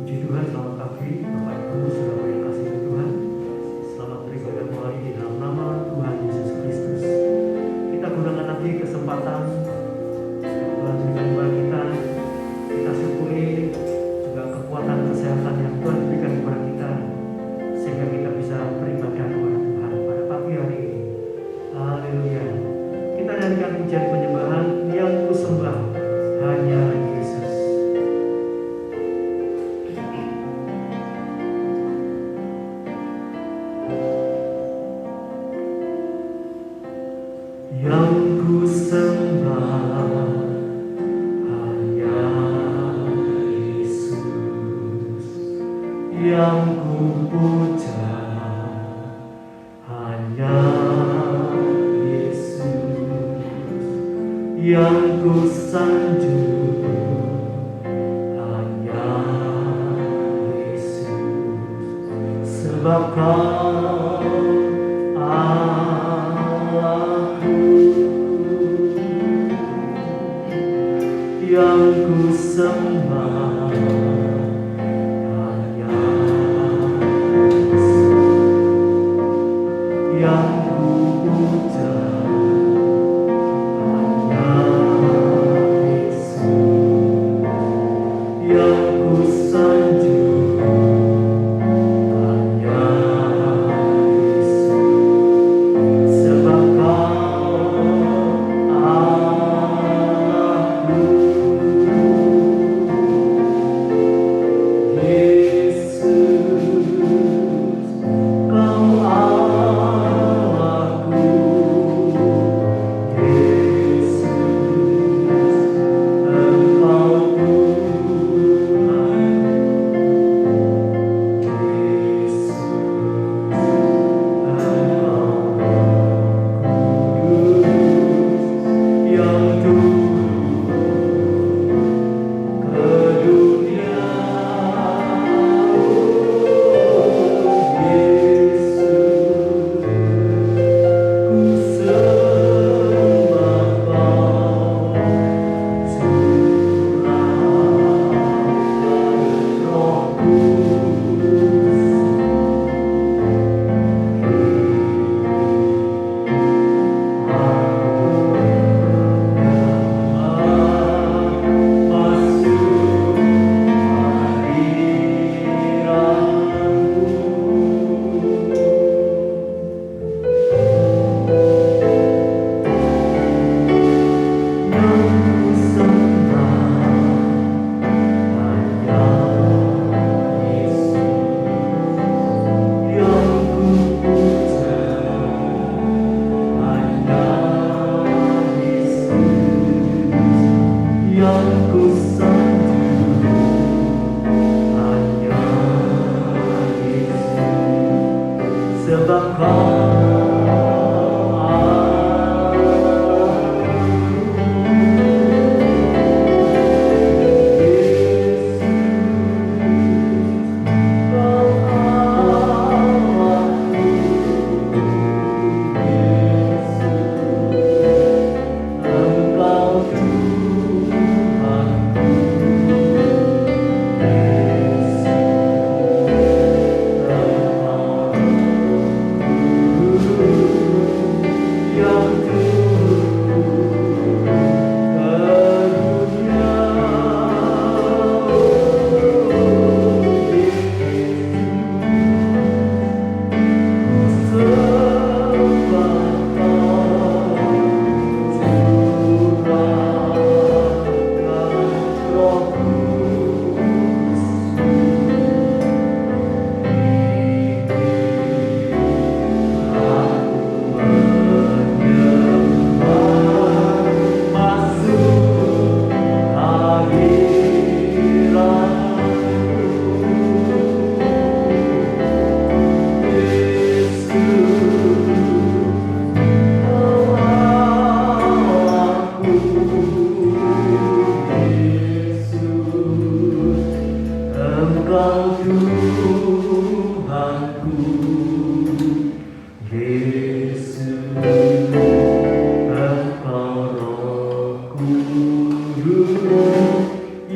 Puji Tuhan, selamat pagi Bapak Ibu, saudara yang kasih Tuhan. Selamat beribadah kembali di dalam nama Tuhan Yesus Kristus. Kita gunakan lagi kesempatan yang Tuhan berikan kepada kita. Kita syukuri juga kekuatan kesehatan yang Tuhan berikan kepada kita, sehingga kita bisa beribadah kepada Tuhan pada pagi hari ini. Haleluya. Kita nyanyikan pujian penyembahan yang kusembah hanya Yesus. Yang ku sembah hanya Yesus, yang ku puja hanya Yesus, yang ku sanjung hanya Yesus, sebab Kau yang ku sembah hanya Yesus, yang ku puja hanya Yesus, yang ku sanjung hanya Yesus, sebab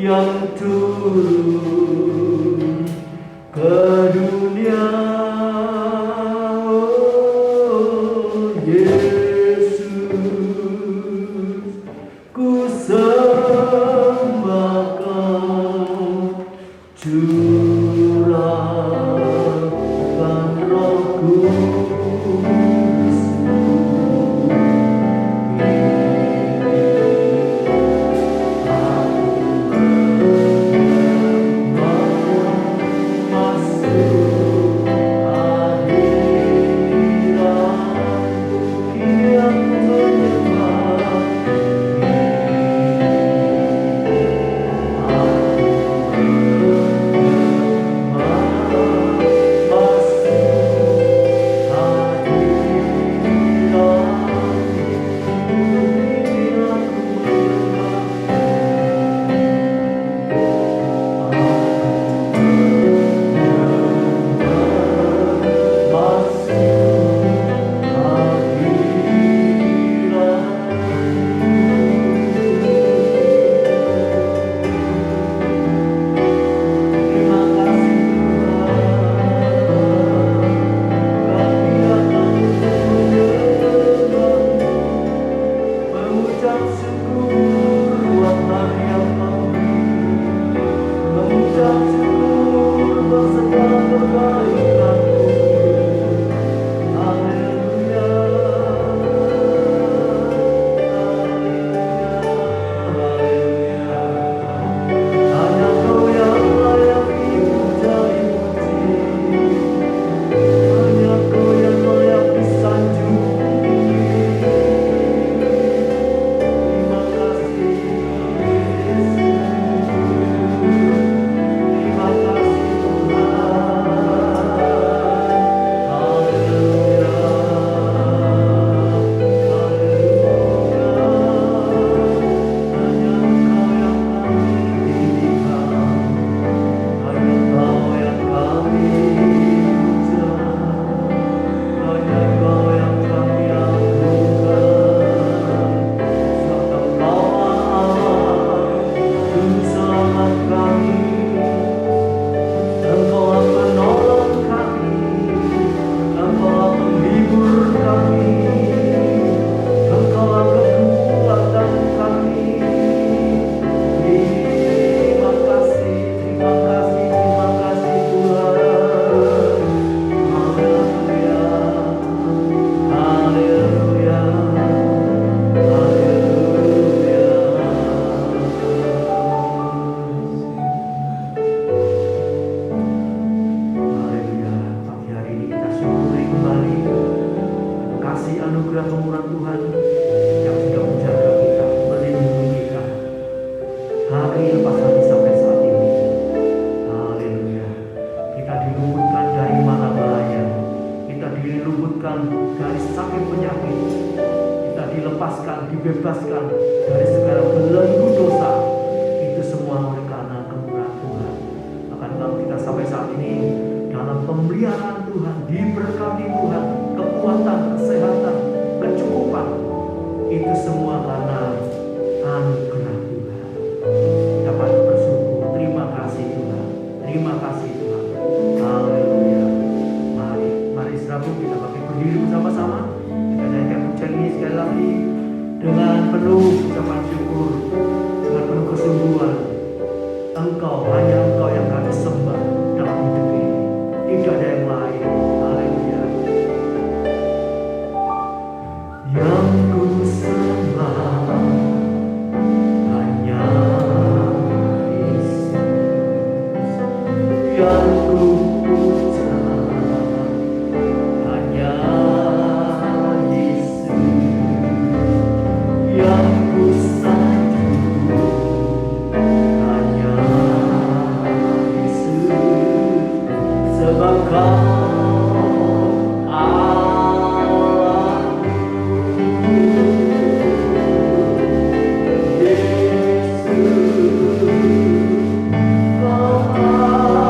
yang turun Dibebaskan dari segala belenggu dosa. Itu semua oleh karena kemurahan Tuhan. Bahkan kalau kita sampai saat ini dalam pemeliharaan Tuhan, diberkati Tuhan, kekuatan, kesehatan, kecukupan, itu semua karena anugerah Tuhan. Dapat bersyukur. Terima kasih Tuhan. Terima kasih Tuhan. Haleluya. Mari saudara kita pakai berdiri bersama-sama. Kita naikkan pujian ini sekali lagi dengan penuh ucapan syukur, dengan penuh kesungguhan. Hanya Engkau yang kami sembah dalam hidup ini. Tidak ada yang lain. Haleluya. Yang ku sembah hanya Yesus. Yang ku puja hanya yang ku sanjung hanya Yesus, sebab Kau Allahku. Yesus, Kau Allahku.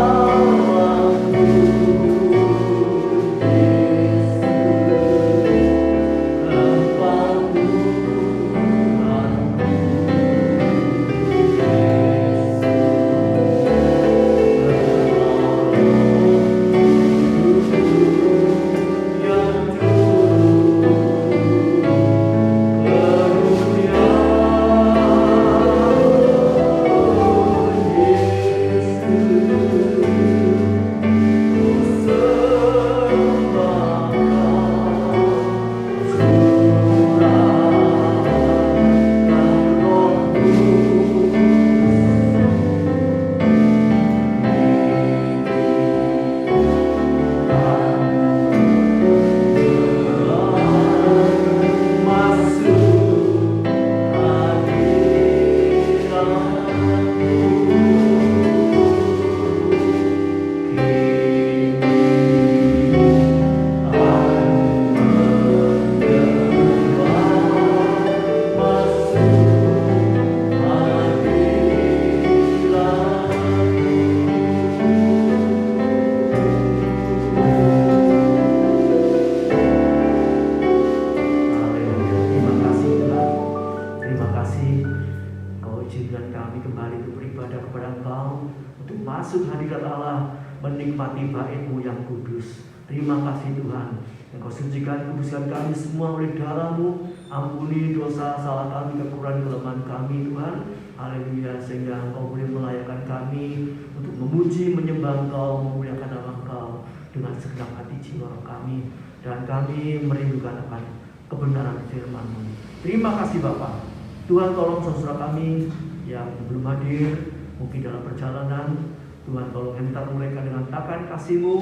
Masuk hadirat Allah, menikmati bait-Mu yang kudus. Terima kasih Tuhan, Engkau sucikan, kuduskan kami semua oleh darah-Mu. Ampuni dosa, salah kami, kekurangan, kelemahan kami Tuhan. Haleluya, sehingga Engkau boleh melayakkan kami untuk memuji, menyembah Engkau, memuliakan nama Engkau dengan segenap hati jiwa kami. Dan kami merindukan akan kebenaran firman-Mu. Terima kasih Bapa. Tuhan, tolong saudara kami yang belum hadir, mungkin dalam perjalanan. Tuhan, tolong hantar mereka dengan tangan kasih-Mu,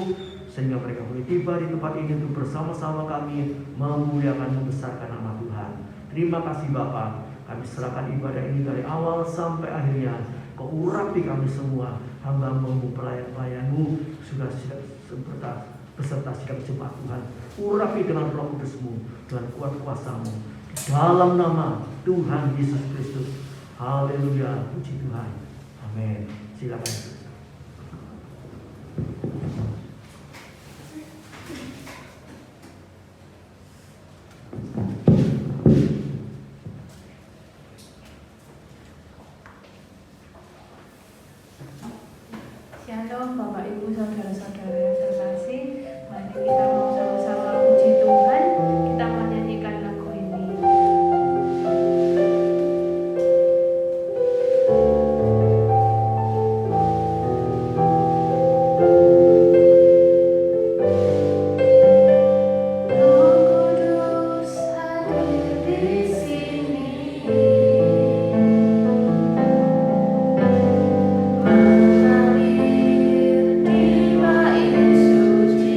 sehingga mereka boleh tiba di tempat ini untuk bersama-sama kami memuliakan, membesarkan nama Tuhan. Terima kasih Bapa. Kami serahkan ibadah ini dari awal sampai akhirnya. Kau urapi kami semua, hamba-Mu, pelayan-pelayan-Mu, sudah beserta sidang jemaat Tuhan. Urapi dengan Roh Kudus-Mu, dengan kuat kuasa-Mu. Dalam nama Tuhan Yesus Kristus. Haleluya, puji Tuhan. Amin. Silakan. Shalom Bapak Ibu saudara-saudara yang terkasih. Mari kita mau sama-sama puji Tuhan. Kita menyanyikan lagu ini. Mengalir di bait suci.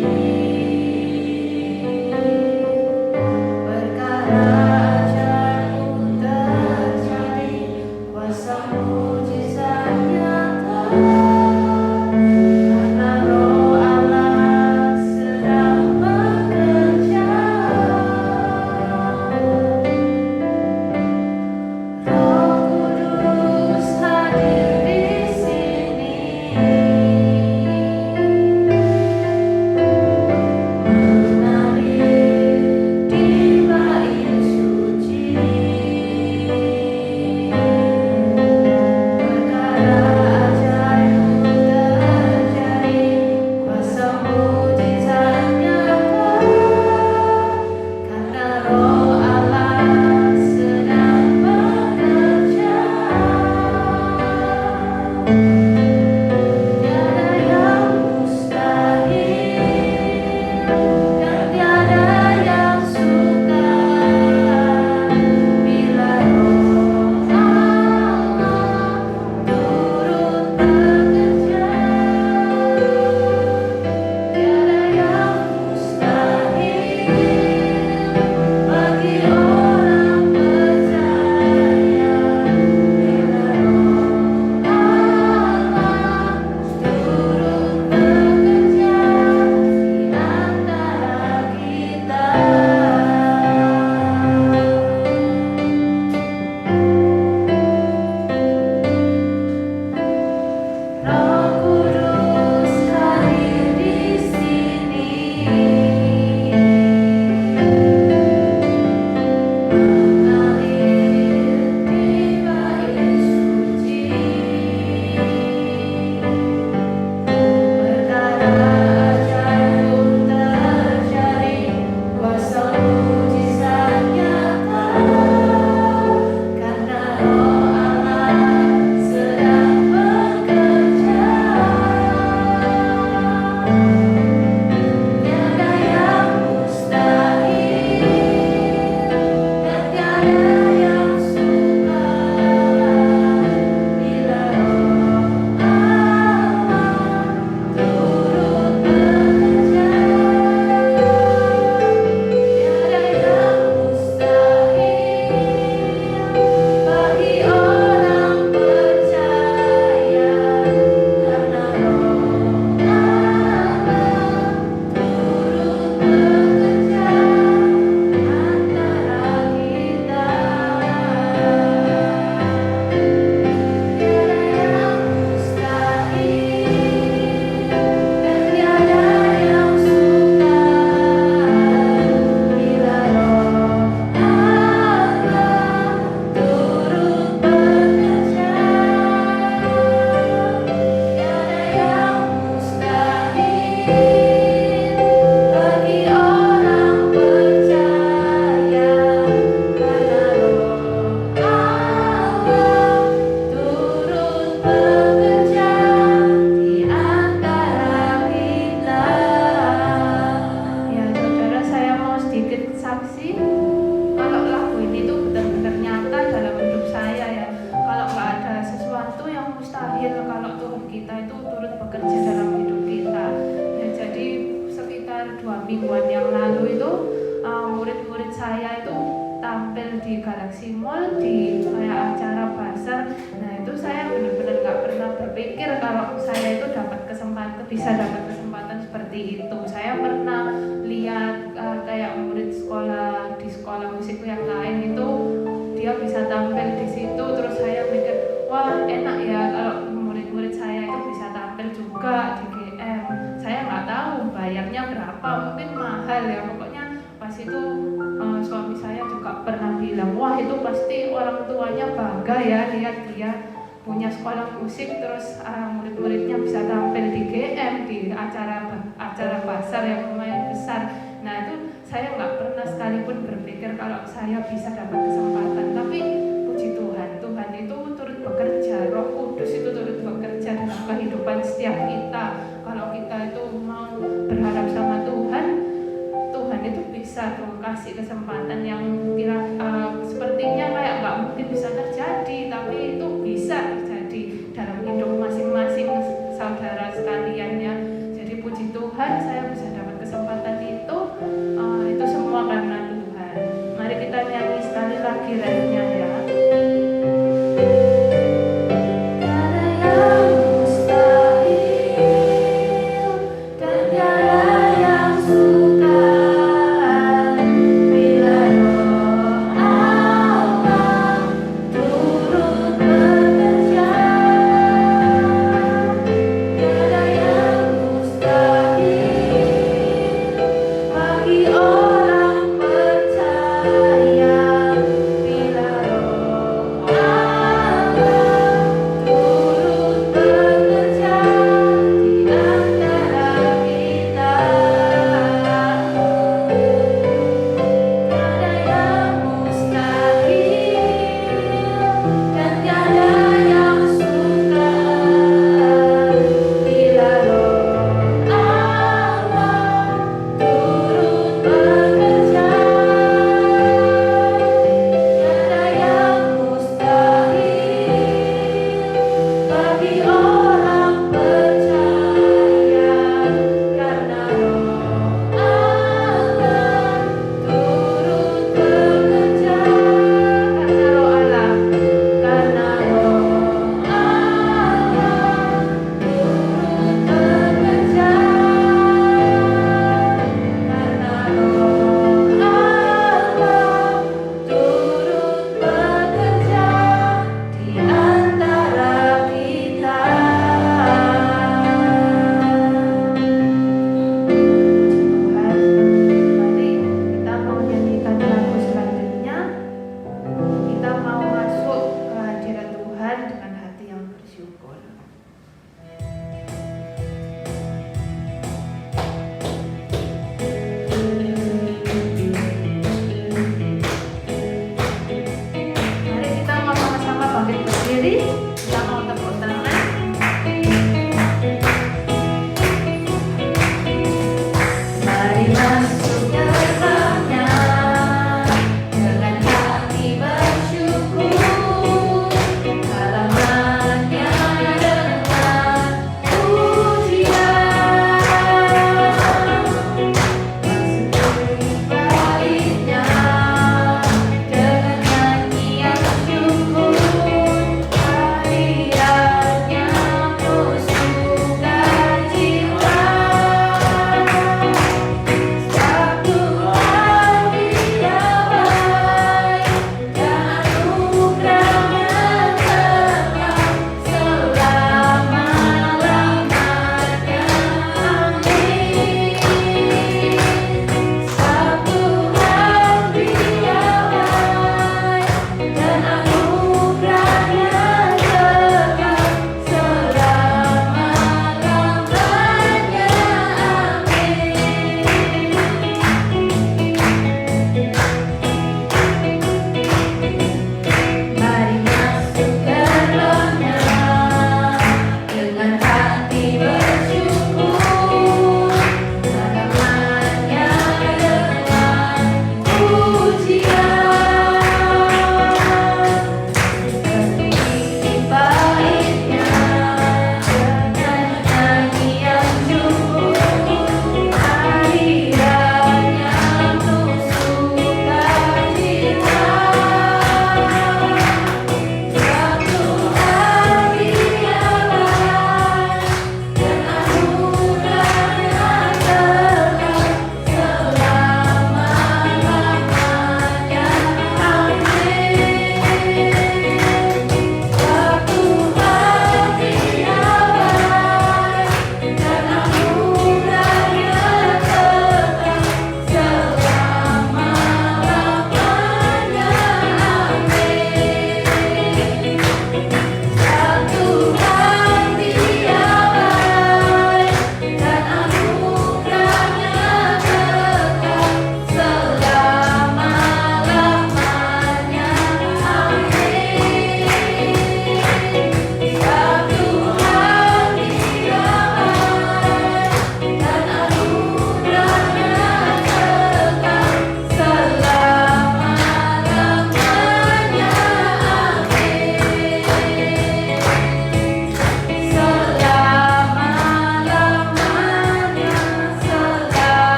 bisa dapat kesempatan seperti itu. Saya pernah lihat kayak murid sekolah di sekolah musik yang lain itu dia bisa tampil di situ, terus saya mikir wah enak ya kalau murid-murid saya itu bisa tampil juga di GM. Saya nggak tahu bayarnya berapa, mungkin mahal ya, pokoknya pas itu suami saya juga pernah bilang wah itu pasti orang tuanya bangga ya lihat dia punya sekolah musik terus murid-muridnya bisa tampil di GM, di acara pasar yang lumayan besar. Nah itu saya nggak pernah sekalipun berpikir kalau saya bisa dapat kesempatan. Tapi puji Tuhan, Tuhan itu turut bekerja, Roh Kudus itu turut bekerja dalam kehidupan setiap kita. Kalau kita itu mau berharap sama Tuhan, Tuhan itu bisa tuh kasih kesempatan yang sepertinya kayak nggak mungkin bisa terjadi, tapi itu bisa terjadi dalam hidup masing-masing saudara sekalian ya. Jadi puji Tuhan saya bisa dapat kesempatan itu semua karena Tuhan. Mari kita nyanyi sekali lagi refnya ya.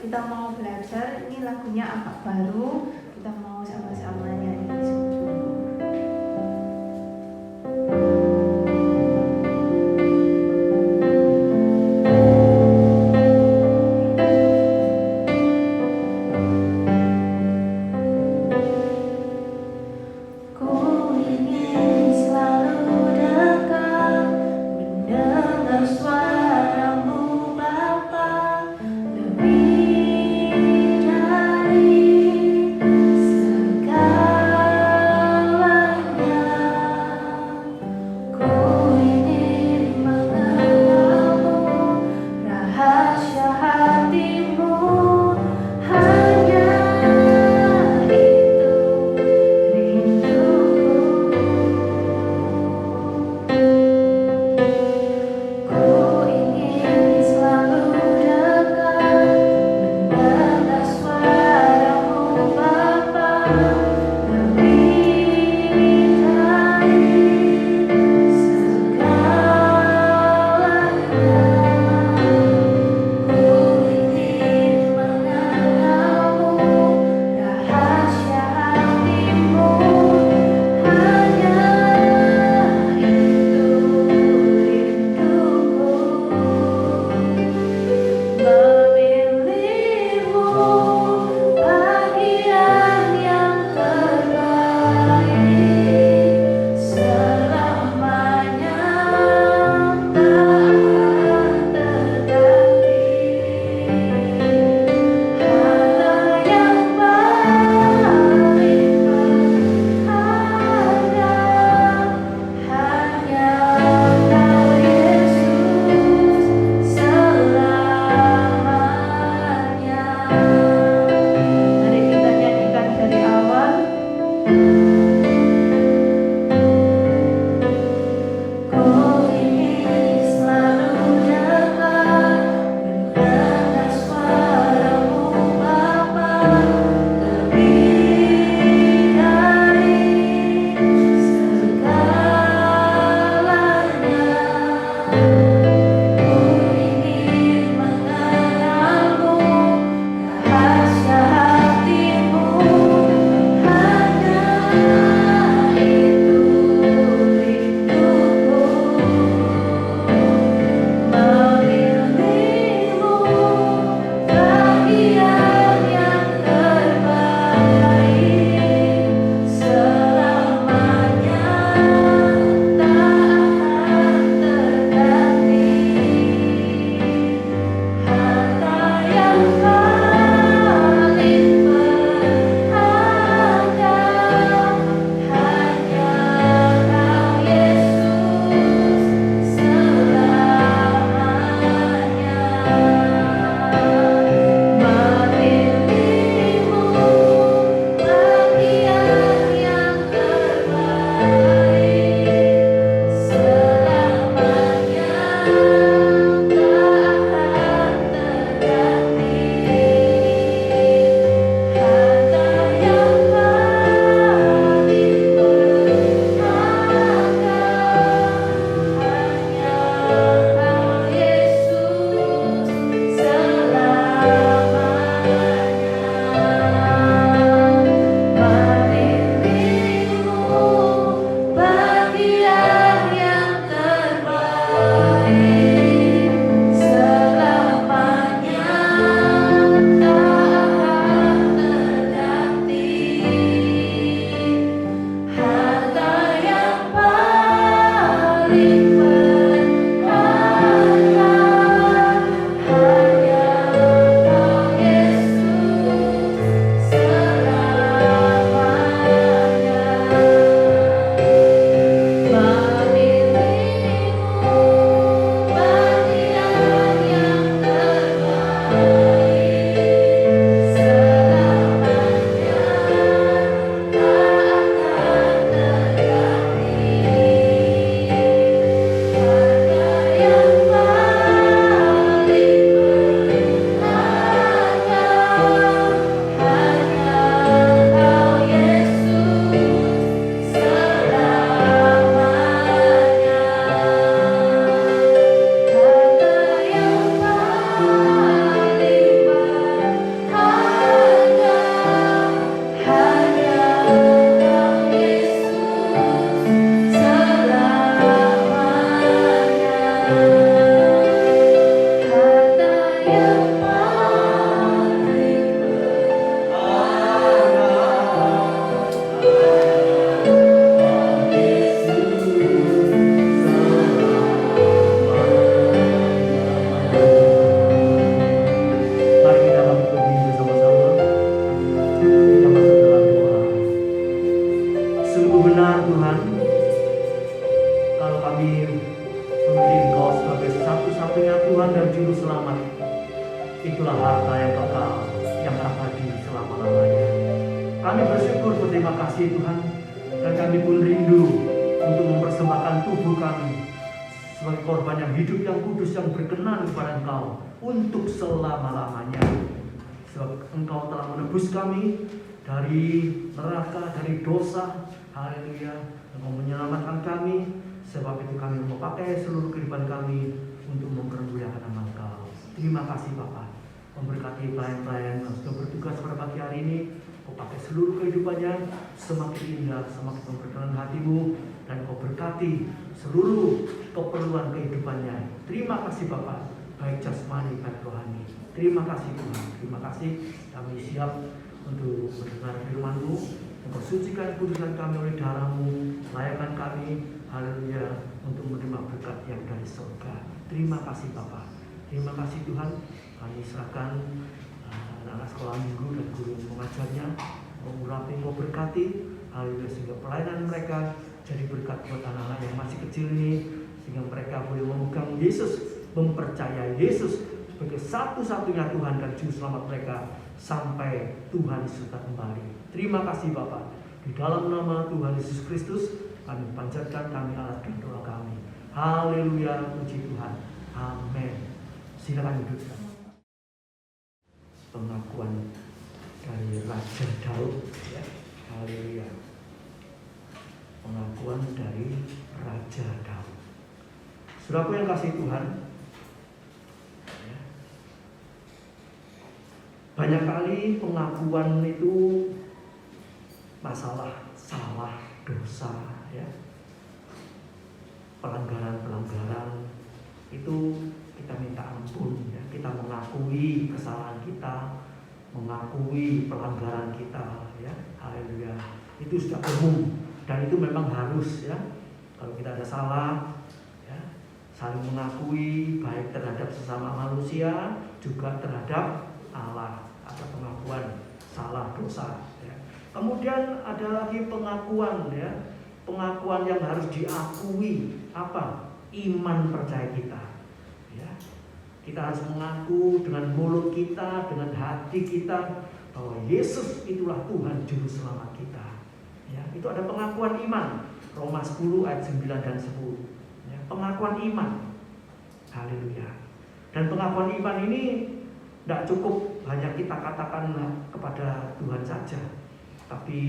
kita mau belajar. Ini lagunya agak baru, kita mau sama-sama nyanyi sungguh-sungguh. itulah harta yang kekal, yang abadi selama-lamanya. Kami bersyukur, berterima kasih Tuhan, dan kami pun rindu untuk mempersembahkan tubuh kami sebagai korban yang hidup, yang kudus, yang berkenan kepada Engkau untuk selama-lamanya. Sebab Engkau telah menebus kami dari neraka, dari dosa. Haleluya. Engkau menyelamatkan kami. Sebab itu kami memakai seluruh kehidupan kami untuk mempermuliakan nama Engkau. Terima kasih Bapa. Memberkati pelayan-pelayan yang sudah bertugas pada pagi hari ini. Kau pakai seluruh kehidupannya semakin indah, semakin memperkenan hatimu, dan Kau berkati seluruh keperluan kehidupannya. Terima kasih Bapa, baik jasmani baik rohani. Terima kasih Tuhan, terima kasih. Kami siap untuk mendengar firman-Mu. Engkau sucikan kuduskan kami oleh darah-Mu, layakkan kami, haleluya, untuk menerima berkat yang dari surga. Terima kasih Bapa, terima kasih Tuhan. Kami serahkan anak-anak sekolah minggu dan guru yang mengajarnya. Kau urapi, Kau berkati, haleluya, sehingga pelayanan mereka jadi berkat buat anak-anak yang masih kecil ini, sehingga mereka boleh memegang Yesus, mempercayai Yesus sebagai satu-satunya Tuhan dan Juru Selamat mereka sampai Tuhan Yesus kembali. Terima kasih Bapa. Di dalam nama Tuhan Yesus Kristus kami panjatkan, kami alatkan doa kami. Haleluya, puji Tuhan. Amin. Silakan duduk. Pengakuan dari Raja Daud, ya. Haleluya. Pengakuan dari Raja Daud. Saudaraku yang kasih Tuhan, ya. Banyak kali pengakuan itu masalah, salah, dosa, ya. Pelanggaran-pelanggaran itu kita minta ampun, ya. Kita mengakui kesalahan kita, mengakui pelanggaran kita, ya. Haleluya. Itu sudah umum dan itu memang harus, ya. Kalau kita ada salah, ya, saling mengakui baik terhadap sesama manusia juga terhadap Allah. Ada pengakuan salah, dosa, ya. Kemudian ada lagi pengakuan, ya. Pengakuan yang harus diakui apa? Iman percaya kita, ya. Kita harus mengaku dengan mulut kita, dengan hati kita bahwa Yesus itulah Tuhan Juru Selamat kita, ya. Itu ada pengakuan iman. Roma 10 ayat 9 dan 10, ya. Pengakuan iman. Haleluya. Dan pengakuan iman ini tidak cukup hanya kita katakan kepada Tuhan saja, tapi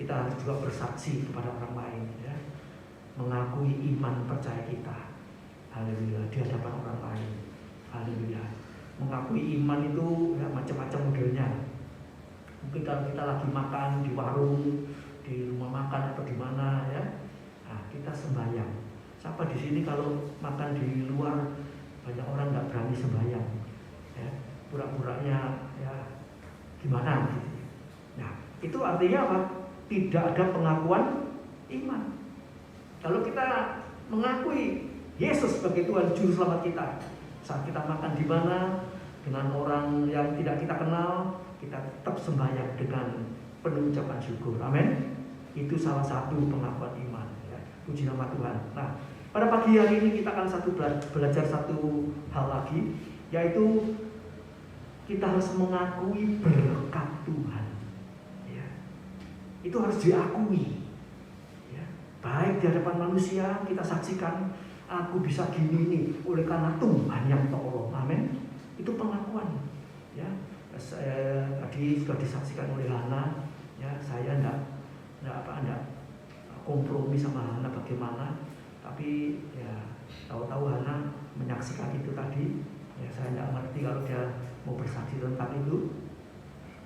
kita harus juga bersaksi kepada orang lain, ya. Mengakui iman percaya kita, haleluya, di hadapan orang lain, haleluya. Mengakui iman itu, ya, macam-macam modelnya. Mungkin kalau kita lagi makan di warung, di rumah makan atau di mana, ya, nah, kita sembahyang. Siapa di sini kalau makan di luar, banyak orang nggak berani sembahyang, ya, pura-puranya, ya, gimana gitu. Nah, itu artinya apa? Tidak ada pengakuan iman. Kalau kita mengakui Yesus sebagai Tuhan Juru Selamat kita, saat kita makan di mana dengan orang yang tidak kita kenal, kita tetap sembahyang dengan penuh ucapan syukur. Amin. Itu salah satu pengakuan iman, ya. Puji nama Tuhan. Nah, pada pagi hari ini kita akan belajar satu hal lagi, yaitu kita harus mengakui berkat Tuhan, ya. Itu harus diakui, ya. Baik di hadapan manusia kita saksikan, aku bisa gini nih oleh karena Tuhan yang tolong. Amin. Itu pengakuan, ya. Tadi sudah disaksikan oleh Hana, ya. Saya enggak kompromi sama Hana bagaimana, tapi ya tahu-tahu Hana menyaksikan itu tadi, ya. Saya enggak ngerti kalau dia mau bersaksi tentang itu,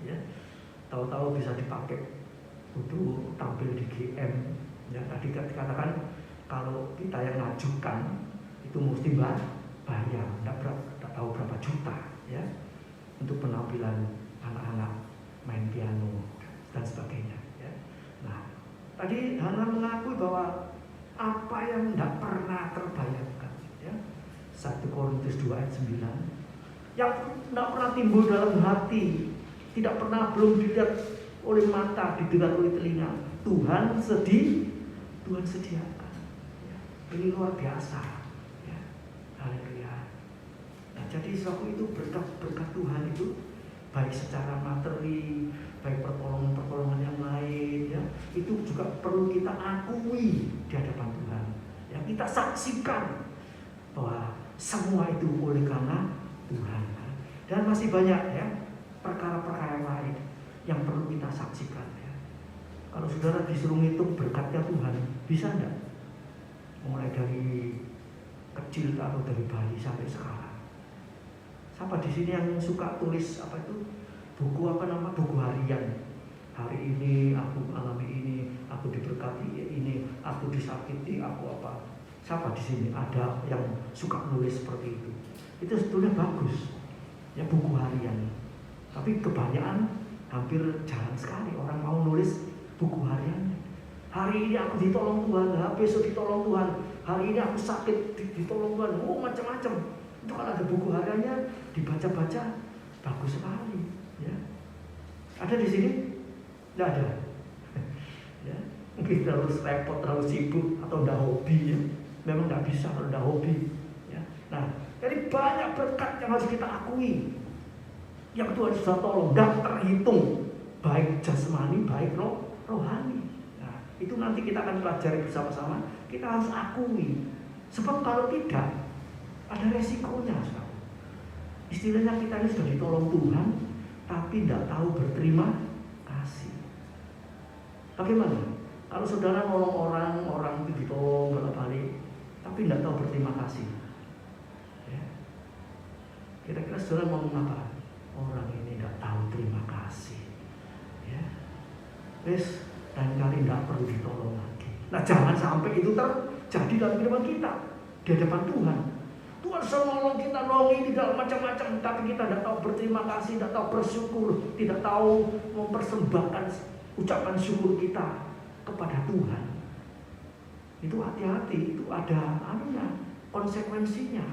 ya. Tahu-tahu bisa dipakai untuk tampil di GM, ya. Tadi dikatakan kalau kita yang ngajukan itu mesti bayar, tidak tahu berapa juta, ya, untuk penampilan anak-anak main piano dan sebagainya, ya. Nah, tadi Hana mengakui bahwa apa yang tidak pernah terbayangkan, ya. 1 Korintus 2 ayat 9, yang tidak pernah timbul dalam hati, tidak pernah, belum dilihat oleh mata, didengar oleh telinga, Tuhan sediakan, ya. Ini luar biasa, ya. Haleluya. Nah, jadi sesuatu itu berkat Tuhan. perlu kita akui di hadapan Tuhan. Ya, kita saksikan bahwa semua itu oleh karena Tuhan. Dan masih banyak ya perkara-perkara lain yang perlu kita saksikan ya. Kalau saudara disuruh ngitung berkatnya Tuhan, bisa enggak? Mulai dari kecil atau dari bayi sampai sekarang. Siapa di sini yang suka tulis apa itu? Buku harian. Hari ini aku alami ini, aku diberkati ini, aku disakiti, aku apa. Siapa di sini ada yang suka nulis seperti itu? Itu sebetulnya bagus. Ya, buku harian. Tapi kebanyakan hampir jarang sekali orang mau nulis buku harian. Hari ini aku ditolong Tuhan, besok ditolong Tuhan. Hari ini aku sakit, ditolong Tuhan. Oh, macam-macam. Itu kalau ada buku hariannya dibaca-baca, bagus sekali. Ya. Ada di sini? Tidak ada. Ya. Mungkin terlalu repot, terlalu sibuk atau tidak hobi. Ya. Memang tidak bisa kalau tidak hobi. Ya. Nah, jadi banyak berkat yang harus kita akui. Yang Tuhan sudah tolong dan terhitung, baik jasmani, baik rohani. Nah, itu nanti kita akan pelajari bersama-sama. Kita harus akui. Sebab kalau tidak, ada resikonya. Istilahnya kita ini sudah ditolong Tuhan, tapi tidak tahu berterima kasih. Bagaimana? Kalau saudara nolong orang itu ditolong bolak-balik, tapi tidak tahu berterima kasih. Ya. Kira-kira saudara mau apa? Orang ini tidak tahu terima kasih. Ya. Wes, lain kali tidak perlu ditolong lagi. Nah, jangan sampai itu terjadi dalam kehidupan kita di hadapan Tuhan. Tuhan selalu nolong kita, nolong tidak macam-macam, tapi kita tidak tahu berterima kasih, tidak tahu bersyukur, tidak tahu mempersembahkan ucapan syukur kita kepada Tuhan. Itu hati-hati, itu ada konsekuensinya,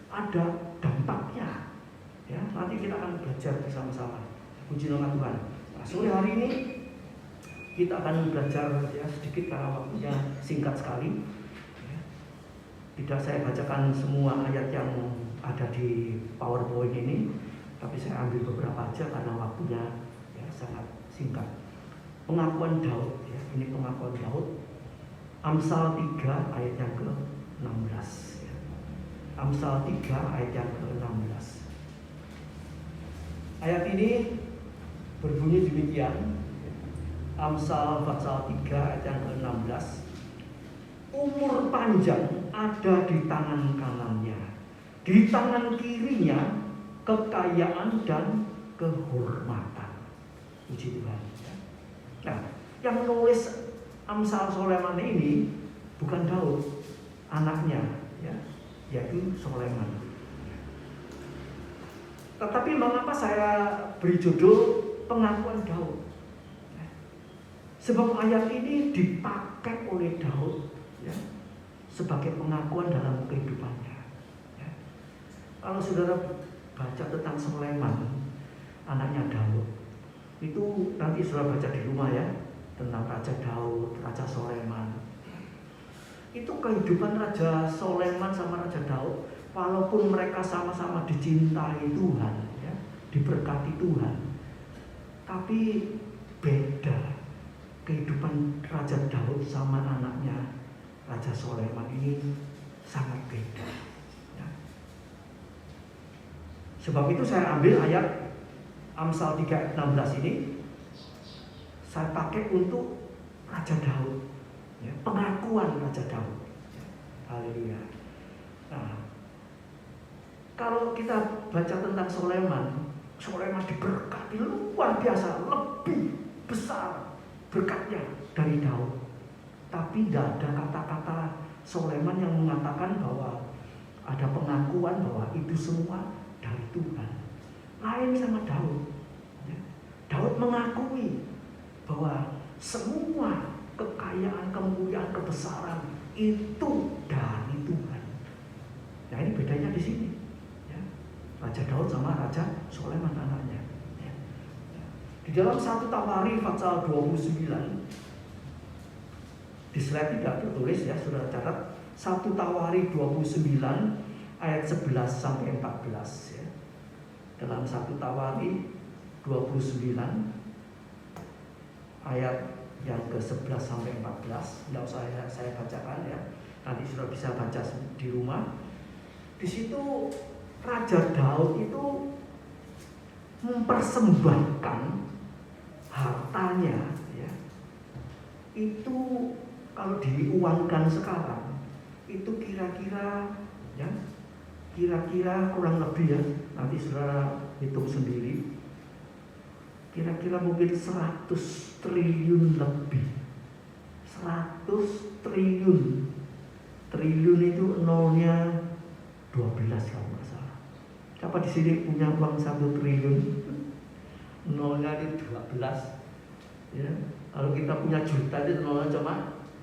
ada dampaknya. Ya, nanti kita akan belajar bersama-sama. Puji nama Tuhan. Nah, sore hari ini kita akan belajar ya sedikit karena waktunya singkat sekali. Tidak saya bacakan semua ayat yang ada di PowerPoint ini, tapi saya ambil beberapa aja karena waktunya ya sangat singkat. Pengakuan Daud, ya, ini pengakuan Daud. Amsal 3 ayat yang ke-16. Ya. Amsal 3 ayat yang ke-16. Ayat ini berbunyi demikian. Amsal pasal 3 ayat yang ke-16. Umur panjang ada di tangan kanannya, di tangan kirinya kekayaan dan kehormatan. Puji Tuhan. Nah, yang menulis Amsal Soleman ini bukan Daud, anaknya, ya, yaitu Soleman. Tetapi mengapa saya beri judul pengakuan Daud? Sebab ayat ini dipakai oleh Daud ya, sebagai pengakuan dalam kehidupannya. Ya. Kalau saudara baca tentang Soleman, anaknya Daud, itu nanti saudara baca di rumah ya, tentang Raja Daud, Raja Soleman. Itu kehidupan Raja Soleman sama Raja Daud, walaupun mereka sama-sama dicintai Tuhan, ya, diberkati Tuhan, tapi beda. Kehidupan Raja Daud sama anaknya Raja Soleman ini sangat beda. Ya. Sebab itu saya ambil ayat Amsal 3:16 ini, saya pakai untuk Raja Daud, ya, pengakuan Raja Daud. Ya. Haleluya. Nah, kalau kita baca tentang Soleman diberkati luar biasa, lebih besar berkatnya dari Daud. Tapi tidak ada kata-kata Soleman yang mengatakan bahwa ada pengakuan bahwa itu semua dari Tuhan. Lain sama Daud. Ya. Daud mengakui bahwa semua kekayaan, kemuliaan, kebesaran itu dari Tuhan. Nah, ini bedanya di sini. Ya. Raja Daud sama Raja Soleman anaknya. Di dalam 1 Tawari pasal 29, di slide tidak tertulis ya, sudah catat. 1 Tawari 29 ayat 11 sampai 14 ya. Dalam 1 Tawari 29 ayat yang ke-11 sampai 14. Tidak usah saya bacakan ya. Nanti sudah bisa baca di rumah. Di situ Raja Daud itu mempersembahkan hartanya ya. Itu kalau diuangkan sekarang itu kira-kira ya, kira-kira kurang lebih ya, nanti saudara hitung sendiri, kira-kira mungkin 100 triliun lebih. 100 triliun. Triliun itu nolnya 12 kalau nggak salah. Siapa di sini punya uang 1 triliun? Nolnya itu 12 ya. Kalau kita punya juta itu nolnya cuma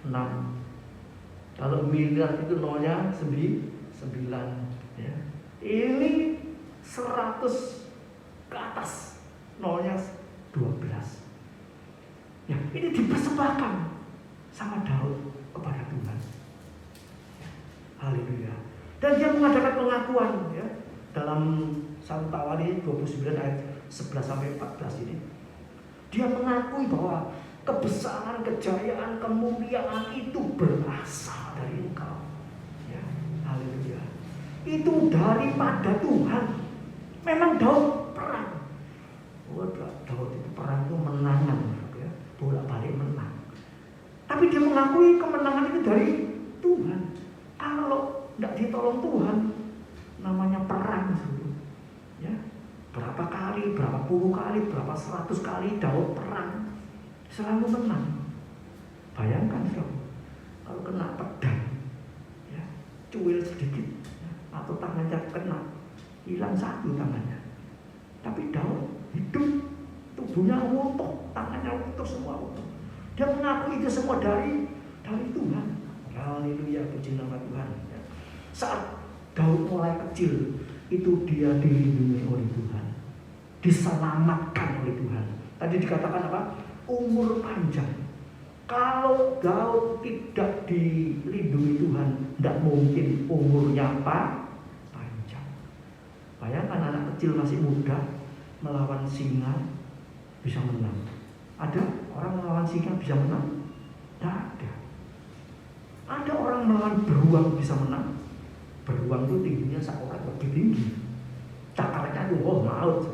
6. Kalau miliar itu nolnya 9 ya. Ini 100 ke atas, nolnya 12 ya. Ini dipersembahkan sama Daud kepada Tuhan ya. Haleluya. Dan dia mengadakan pengakuan ya, dalam 1 Tawarikh 29 ayat 11 sampai 14 ini. Dia mengakui bahwa kebesaran, kejayaan, kemuliaan itu berasal dari Engkau ya. Haleluya. Itu daripada Tuhan. Memang Daud perang. Daud itu perang itu menangan ya, bolak-balik menang. Tapi dia mengakui kemenangan itu dari Tuhan. Kalau tidak ditolong Tuhan, namanya perang ya. Berapa kali, berapa puluh kali, berapa 100 kali Daud perang, selalu menang. Bayangkan kalau kena pedang ya, cuil sedikit ya, atau tangannya kena, hilang 1 tangannya. Tapi Daud hidup, tubuhnya utuh, tangannya utuh, semua utuh. Dia mengaku itu semua dari Tuhan. Haleluya, puji nama Tuhan ya. Saat Daud mulai kecil, itu dia dilindungi oleh Tuhan, diselamatkan oleh Tuhan. Tadi dikatakan apa? Umur panjang. Kalau Daud tidak dilindungi Tuhan, tidak mungkin umurnya panjang. Bayangkan anak kecil masih muda melawan singa bisa menang. Ada orang melawan singa bisa menang? Tidak ada. Ada orang melawan beruang bisa menang? Beruang itu tingginya seorang lebih tinggi. Cakarnya itu maut.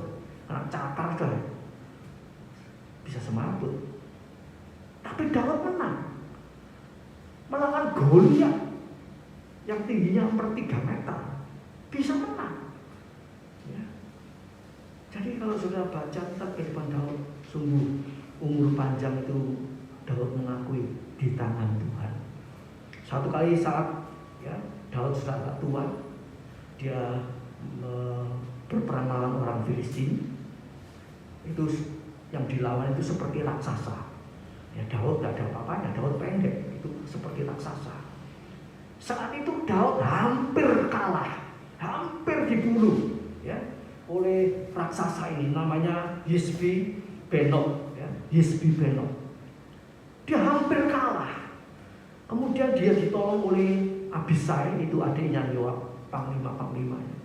Karena cakar kan bisa semaput. Tapi Daud menang melawan Goliat yang tingginya 3 meter, bisa menang ya. Jadi kalau sudah baca tentang kehidupan Daud, sungguh umur panjang itu Daud mengakui di tangan Tuhan. Satu kali saat ya, Daud sudah agak tua, dia berperang melawan orang Filistin. Itu yang dilawan itu seperti raksasa ya. Daud tidak ada apa-apanya, Daud pendek, itu seperti raksasa. Saat itu Daud hampir kalah, hampir dibunuh ya, oleh raksasa ini, namanya Isbi-Benob ya. Isbi-Benob. Dia hampir kalah. Kemudian dia ditolong oleh Abisai, itu adiknya Yoab, panglima-panglimanya.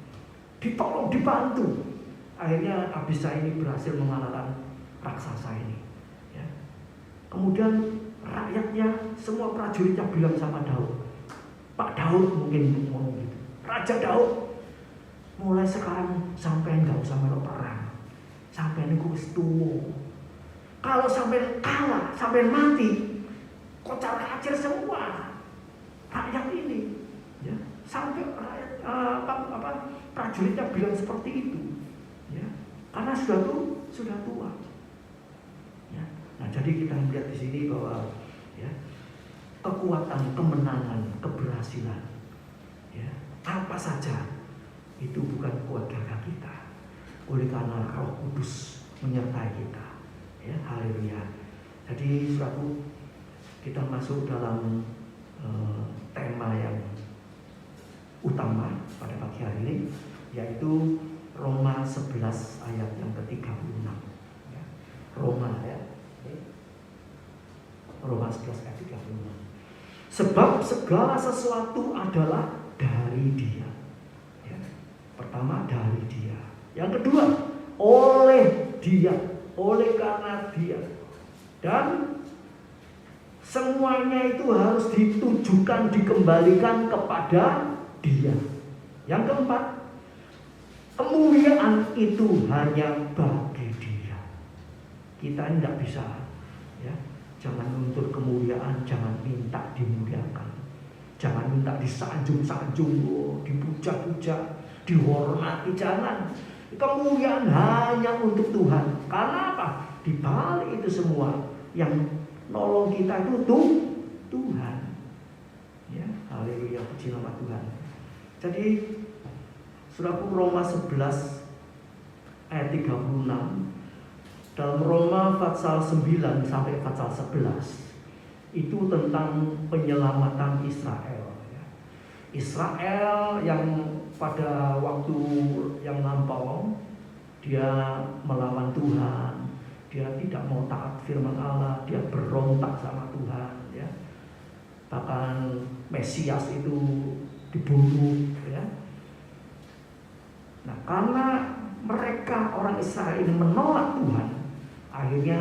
Ditolong, dibantu. Akhirnya Abisai ini berhasil mengalahkan raksasa ini ya. Kemudian rakyatnya, semua prajuritnya bilang sama Daud, Pak Daud mungkin ngomong gitu, Raja Daud, mulai sekarang sampai nggak usah melok perang, sampai ini wis tuwa. Kalau sampai kalah, sampai mati, kocar kacir semua rakyat ini ya. Sampai rakyat prajuritnya bilang seperti itu ya, karena sudah tua ya. Nah, jadi kita melihat di sini bahwa ya, kekuatan, kemenangan, keberhasilan ya, apa saja itu bukan kuat gagah kita, oleh karena Roh Kudus menyertai kita ya. Haleluya. Jadi suatu kita masuk dalam tema yang utama pada pagi hari ini, yaitu Roma 11 ayat yang ke-36 ya. Roma 11 ayat 36. Sebab segala sesuatu adalah dari Dia ya. Pertama, dari Dia. Yang kedua, oleh Dia, oleh karena Dia, dan Semuanya itu harus ditujukan, dikembalikan kepada Dia. Yang keempat, kemuliaan itu hanya bagi Dia. Kita tidak bisa, ya. Jangan nuntut kemuliaan, jangan minta dimuliakan. Jangan minta disanjung-sanjung, dipuja-puja, dihormati, jangan. Kemuliaan hanya untuk Tuhan. Karena apa? Di balik itu semua yang nolong kita itu Tuhan. Ya, haleluya, puji nama Tuhan. Jadi Saudaraku, Roma 11 ayat 36, dalam Roma pasal 9 sampai pasal 11 itu tentang penyelamatan Israel. Israel yang pada waktu yang lampau dia melawan Tuhan, dia tidak mau taat firman Allah, dia berontak sama Tuhan, ya. Bahkan Mesias itu dibunuh, ya. Nah, karena mereka orang Israel ini menolak Tuhan, akhirnya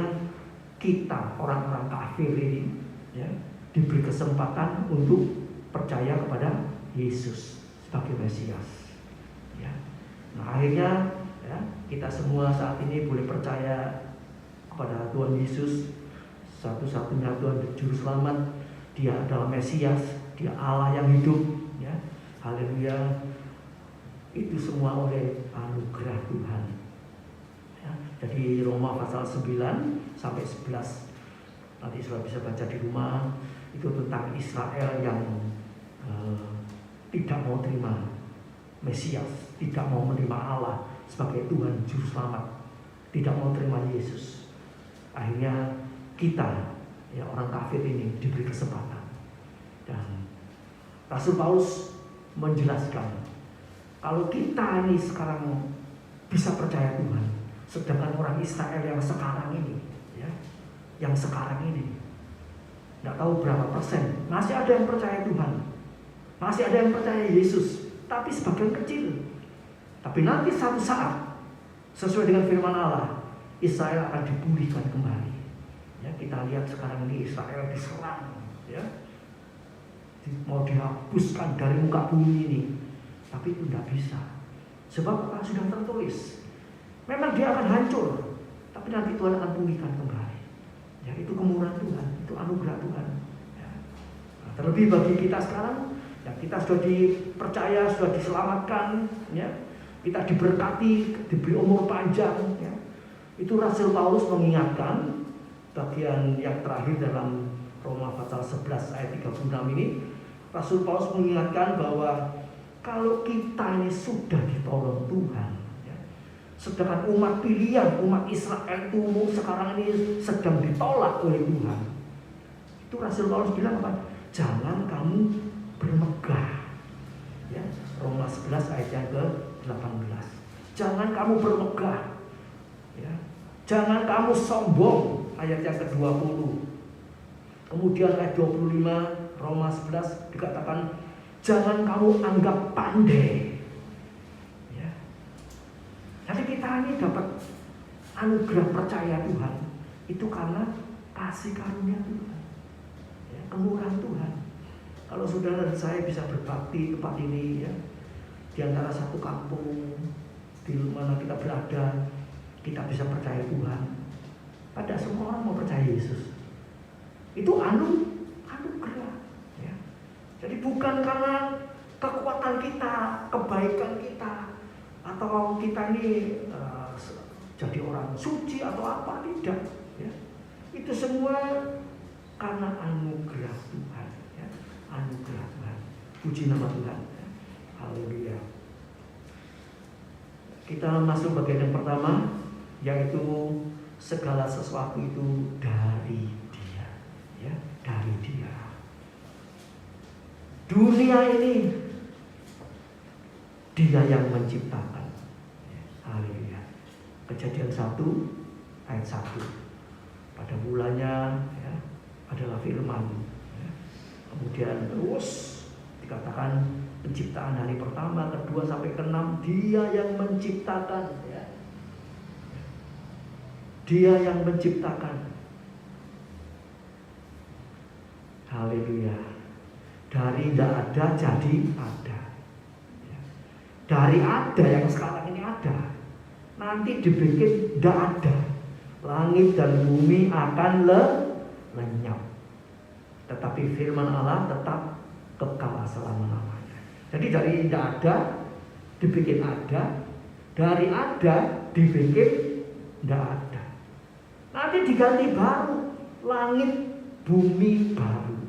kita orang-orang kafir ini, ya, diberi kesempatan untuk percaya kepada Yesus sebagai Mesias, ya. Nah, akhirnya, ya, kita semua saat ini boleh percaya kepada Tuhan Yesus, satu-satunya Tuhan Juru Selamat. Dia adalah Mesias, Dia Allah yang hidup, ya. Haleluya. Itu semua oleh anugerah Tuhan, ya. Jadi Roma pasal 9 sampai 11 nanti sudah bisa baca di rumah. Itu tentang Israel yang tidak mau terima Mesias, tidak mau menerima Allah sebagai Tuhan Juru Selamat, tidak mau terima Yesus. Akhirnya kita, ya, orang kafir ini diberi kesempatan. Dan Rasul Paulus menjelaskan, kalau kita ini sekarang bisa percaya Tuhan, sedangkan orang Israel yang sekarang ini, ya, yang sekarang ini tidak tahu berapa persen, masih ada yang percaya Tuhan, masih ada yang percaya Yesus, tapi sebagian kecil. Tapi nanti satu saat, sesuai dengan firman Allah, Israel akan dipulihkan kembali. Ya, kita lihat sekarang ini Israel diserang, ya, mau dihapuskan dari muka bumi ini, tapi itu tidak bisa. Sebab apa? Sudah tertulis. Memang dia akan hancur, tapi nanti Tuhan akan pulihkan kembali. Ya, itu kemurahan Tuhan, itu anugerah Tuhan. Ya. Nah, terlebih bagi kita sekarang, ya, kita sudah dipercaya, sudah diselamatkan, ya, kita diberkati, diberi umur panjang. Ya. Itu Rasul Paulus mengingatkan bagian yang terakhir dalam Roma pasal 11 ayat 36 ini. Rasul Paulus mengingatkan bahwa kalau kita ini sudah ditolong Tuhan, ya, sedangkan umat pilihan, umat Israel itu sekarang ini sedang ditolak oleh Tuhan, itu Rasul Paulus bilang apa? Jangan kamu bermegah, ya. Roma 11 ayat yang ke-18. Jangan kamu bermegah, ya. Jangan kamu sombong, ayat yang ke-20. Kemudian ayat 25 Roma 11 dikatakan, jangan kamu anggap pandai, ya. Jadi kita ini dapat anugerah percaya Tuhan itu karena kasih karunia Tuhan, ya, kemurahan Tuhan. Kalau saudara dan saya bisa berbakti di tempat ini, ya, di antara satu kampung di mana kita berada, kita bisa percaya Tuhan. Pada semua orang mau percaya Yesus. Itu anugerah, ya. Jadi bukan karena kekuatan kita, kebaikan kita, atau kita ini jadi orang suci atau apa, tidak, ya. Itu semua karena anugerah Tuhan, ya. Anugerah Tuhan. Puji nama Tuhan, ya. Haleluya. Kita masuk bagian yang pertama, yaitu segala sesuatu itu dari Dia, ya, dari Dia. Dunia ini Dia yang menciptakan. Haleluya. Kejadian 1 ayat 1. Pada mulanya, ya, adalah firman, ya. Kemudian terus dikatakan penciptaan hari pertama, kedua sampai ke-6, Dia yang menciptakan, ya. Dia yang menciptakan. Haleluya. Dari tidak ada jadi ada. Dari ada yang sekarang ini ada, nanti dibikin tidak ada. Langit dan bumi akan lenyap, tetapi firman Allah tetap kekal selama-lamanya. Jadi dari tidak ada dibikin ada, dari ada dibikin tidak ada. Nanti diganti baru, langit bumi baru,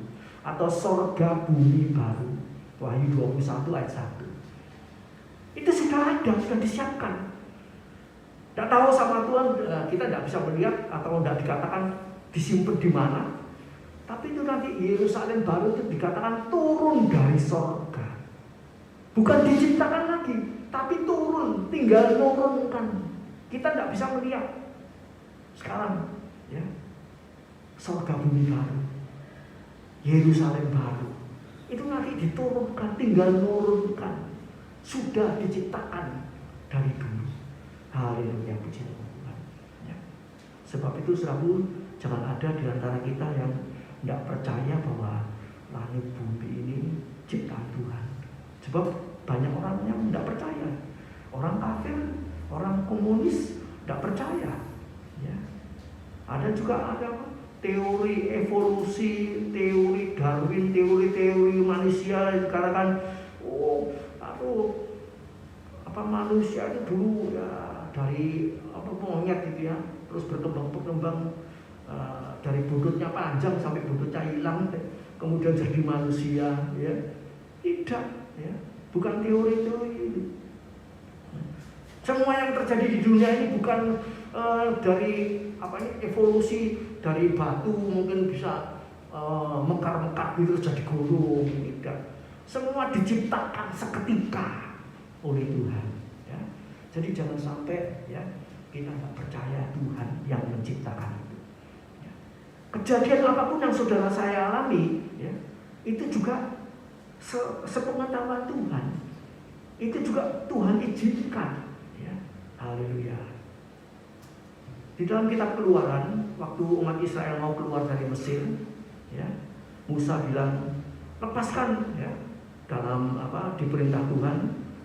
atau sorga bumi baru. Wahyu 21 ayat 1. Itu sudah ada, sudah disiapkan. Tidak tahu sama Tuhan, kita tidak bisa melihat atau tidak dikatakan disimpan di mana. Tapi itu nanti Yerusalem baru itu dikatakan turun dari sorga. Bukan diciptakan lagi, tapi turun, tinggal nurunkan. Kita tidak bisa melihat. Sekarang, ya, sorga bumi baru, Yerusalem baru, itu nanti diturunkan, tinggal nurunkan. Sudah diciptakan dari dulu. Haleluya, puji Tuhan. Ya. Sebab itu saudaraku, jangan ada di antara kita yang tidak percaya bahwa langit bumi ini ciptaan Tuhan. Sebab banyak orang yang tidak percaya. Orang kafir, orang komunis tidak percaya. Ya. Ada juga teori evolusi, teori Darwin, teori manusia yang dikatakan manusia itu dulu ya dari monyet gitu ya, terus berkembang dari buntutnya panjang sampai buntutnya hilang, kemudian jadi manusia, ya. Tidak, ya. Bukan teori-teori ini. Semua yang terjadi di dunia ini bukan dari evolusi dari batu mungkin bisa mekar-mekar gitu jadi gunung, tidak. Semua diciptakan seketika oleh Tuhan, ya. Jadi jangan sampai ya kita tidak percaya Tuhan yang menciptakan itu. Ya. Kejadian apapun yang saudara saya alami, ya, itu juga sepengetahuan Tuhan. Itu juga Tuhan izinkan, ya. Haleluya. Di dalam kitab Keluaran, waktu umat Israel mau keluar dari Mesir, ya, Musa bilang lepaskan, ya. Dalam diperintah Tuhan,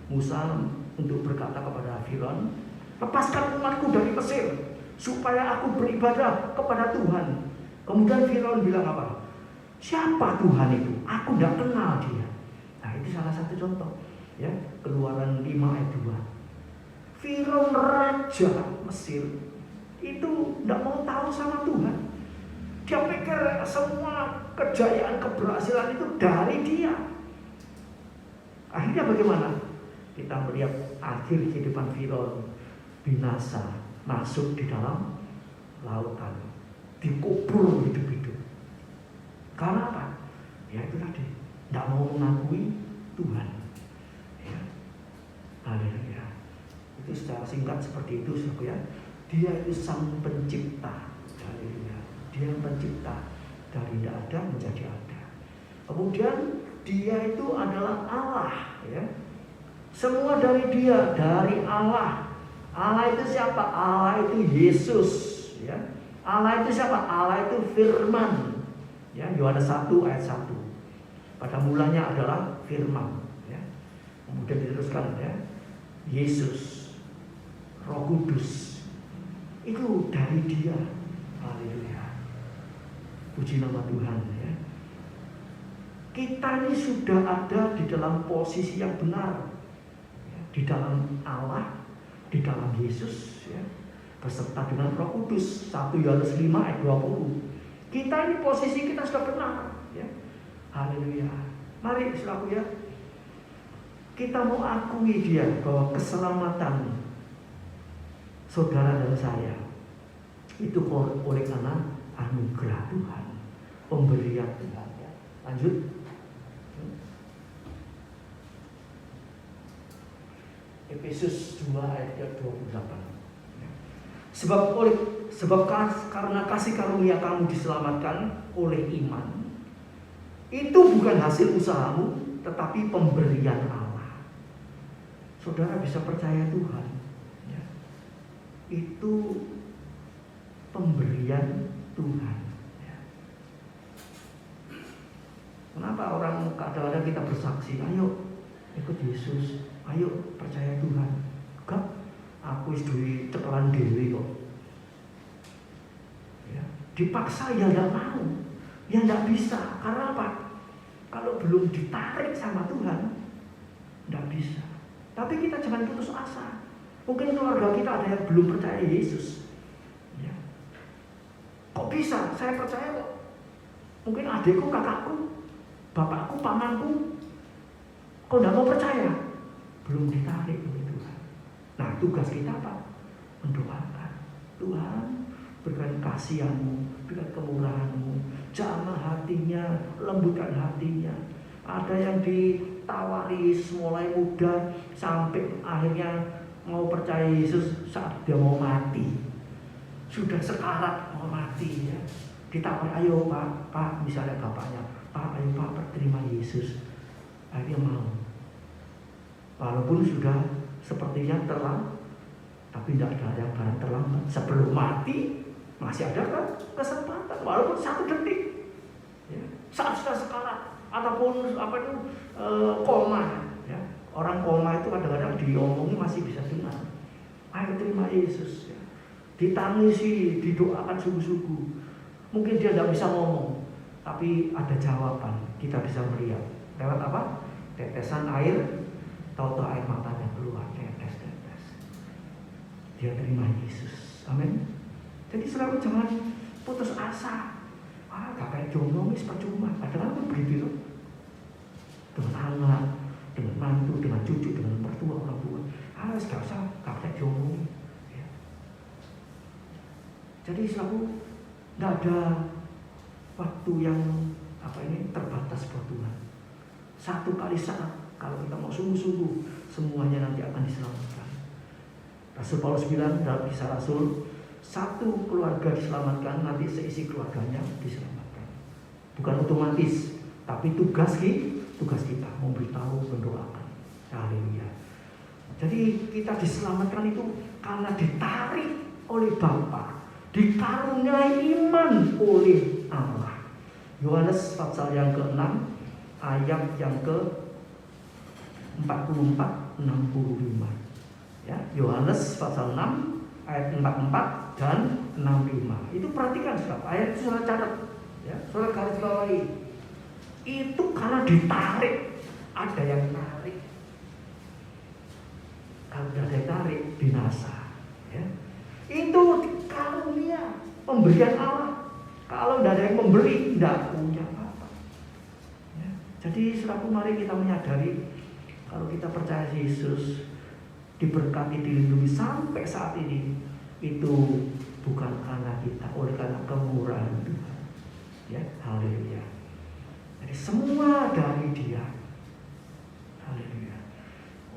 Musa untuk berkata kepada Firaun, lepaskan umatku dari Mesir supaya aku beribadah kepada Tuhan. Kemudian Firaun bilang apa? Siapa Tuhan itu? Aku tidak kenal dia. Nah, itu salah satu contoh, ya. Keluaran 5 ayat 2. Firaun raja Mesir itu tidak mau tahu sama Tuhan. Dia pikir semua kejayaan, keberhasilan itu dari dia. Akhirnya bagaimana? Kita melihat akhir kehidupan Firaun binasa, masuk di dalam lautan, dikubur hidup-hidup. Karena apa? Ya itu tadi, tidak mau mengakui Tuhan. Ya. Haleluya. Itu secara singkat seperti itu, ya. Dia itu sang pencipta. Haleluya. Dia yang pencipta, dari tidak ada menjadi ada. Kemudian dia itu adalah Allah, ya. Semua dari dia, dari Allah. Allah itu siapa? Allah itu Yesus, ya. Allah itu siapa? Allah itu Firman. Ya, Yohanes 1 ayat 1. Pada mulanya adalah Firman, ya. Kemudian diteruskan, ya. Yesus, Roh Kudus. Itu dari dia. Haleluya. Puji nama Tuhan, ya. Kita ini sudah ada di dalam posisi yang benar, ya, di dalam Allah, di dalam Yesus, ya, beserta dengan Roh Kudus. 1 Yohanes 5 ayat 20. Kita ini posisi kita sudah benar, ya. Haleluya. Mari saudaraku, ya, kita mau akui dia bahwa keselamatan saudara dan saya itu oleh karena anugerah Tuhan, pemberian Tuhan, ya. Lanjut. Efesus 2 ayat 28. Sebab karena kasih karunia kamu diselamatkan oleh iman. Itu bukan hasil usahamu, tetapi pemberian Allah. Saudara bisa percaya Tuhan, ya. Itu pemberian Tuhan, ya. Kenapa orang kadang-kadang kita bersaksi, ayo ikut Yesus, ayo percaya Tuhan. Enggak, aku wis duwe cekelan dhewe kok. Ya, dipaksa ya enggak mau, ya enggak bisa. Karena apa? Kalau belum ditarik sama Tuhan, enggak bisa. Tapi kita jangan putus asa. Mungkin keluarga kita ada yang belum percaya Yesus. Ya. Kok bisa? Saya percaya kok. Mungkin adikku, kakakku, bapakku, pamanku, kok enggak mau percaya? Belum ditarik oleh Tuhan. Nah, tugas kita apa? Mendoakan. Tuhan, berikan kasih-Mu, berikan kemurahan-Mu, jamah hatinya, lembutkan hatinya. Ada yang ditawari mulai muda sampai akhirnya mau percaya Yesus saat dia mau mati. Sudah sekarat mau mati ya. Ditawari, ayo Pak, misalnya bapaknya, Pak, ayo Pak terima Yesus. Akhirnya mau. Walaupun sudah sepertinya terlambat, tapi tidak ada yang barang terlambat. Sebelum mati masih ada kan kesempatan, walaupun 1 detik. Ya. Saat sudah sekarat ataupun koma. Ya. Orang koma itu kadang-kadang diomongi masih bisa dengar. Ayo terima Yesus. Ya. Ditangisi, didoakan sungguh-sungguh. Mungkin dia tidak bisa ngomong, tapi ada jawaban. Kita bisa melihat lewat apa? Tetesan air, tahu-tahu air matanya keluar, tetes. Dia terima Yesus. Amin. Jadi selalu jangan putus asa. Gak kayak jomblo wis percuma. Padahal kan begitu loh. Dengan anak, dengan mantu, dengan cucu, dengan mertua, orang tua. Gak usah, gak kayak jomblo. Ya. Jadi selalu gak ada waktu yang terbatas buat Tuhan. Satu kali saat, kalau kita mau sungguh-sungguh, semuanya nanti akan diselamatkan. Rasul Paulus bilang dalam Kisah Rasul, satu keluarga diselamatkan, nanti seisi keluarganya diselamatkan. Bukan otomatis, tapi tugas kita memberitahu, mendoakan. Haleluya. Jadi kita diselamatkan itu karena ditarik oleh Bapa, dikaruniai iman oleh Allah. Yohanes pasal yang ke-6 ayat yang ke-44-65. Ya, Yohanes pasal 6 ayat 44 dan 65. Itu perhatikan saudara, ayat itu saudara catat, ya, saudara garis bawahi. Itu karena ditarik, ada yang tarik. Kalau tidak ada yang tarik, binasa. Ya. Itu karunia pemberian Allah. Kalau tidak ada yang memberi, tidak punya apa-apa. Ya. Jadi saudara, mari kita menyadari kalau kita percaya Yesus, diberkati, dilindungi sampai saat ini, itu bukan karena kita, oleh karena kemurahan Tuhan. Ya, haleluya. Jadi semua dari Dia. Haleluya.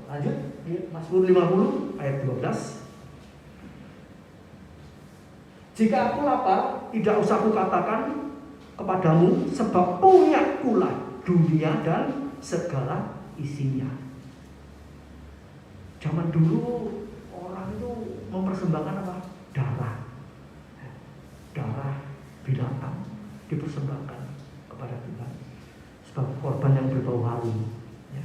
Lanjut, Mazmur 50 ayat 12. Jika aku lapar, tidak usah kukatakan kepadamu, sebab punyakulah dunia dan segala isinya. Zaman dulu orang itu mempersembahkan apa? Darah binatang dipersembahkan kepada Tuhan sebagai korban yang berbau harum. Ya.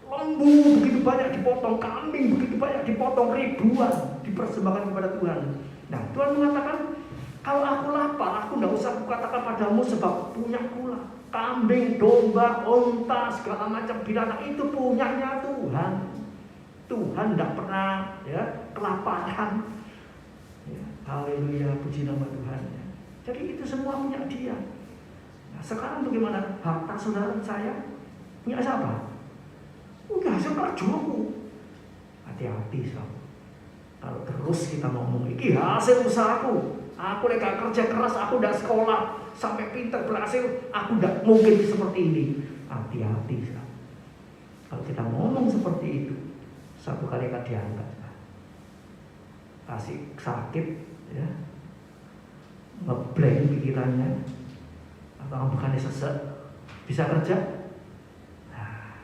Lembu begitu banyak dipotong, kambing begitu banyak dipotong, ribuan dipersembahkan kepada Tuhan. Nah, Tuhan mengatakan, kalau aku lapar, aku tidak usah kukatakan padamu, sebab punyakulah. Kambing, domba, onta, segala macam binatang itu punyanya Tuhan. Tuhan tidak pernah kelaparan. Ya, haleluya, puji nama Tuhan. Ya. Jadi itu semua punya Dia. Nah, sekarang bagaimana? Harta saudara saya punya siapa? Punya hasil kerjaku. Hati-hati saudara. Kalau terus kita ngomong, ini hasil usahaku. Aku gak kerja keras, aku udah sekolah sampai pintar berhasil, aku udah mungkin seperti ini. Hati-hati saudara. Kalau kita ngomong seperti itu, satu kali akan diangkat, kasih sakit, ya, ngeblank pikirannya, atau bukannya sesat, bisa kerja. Nah,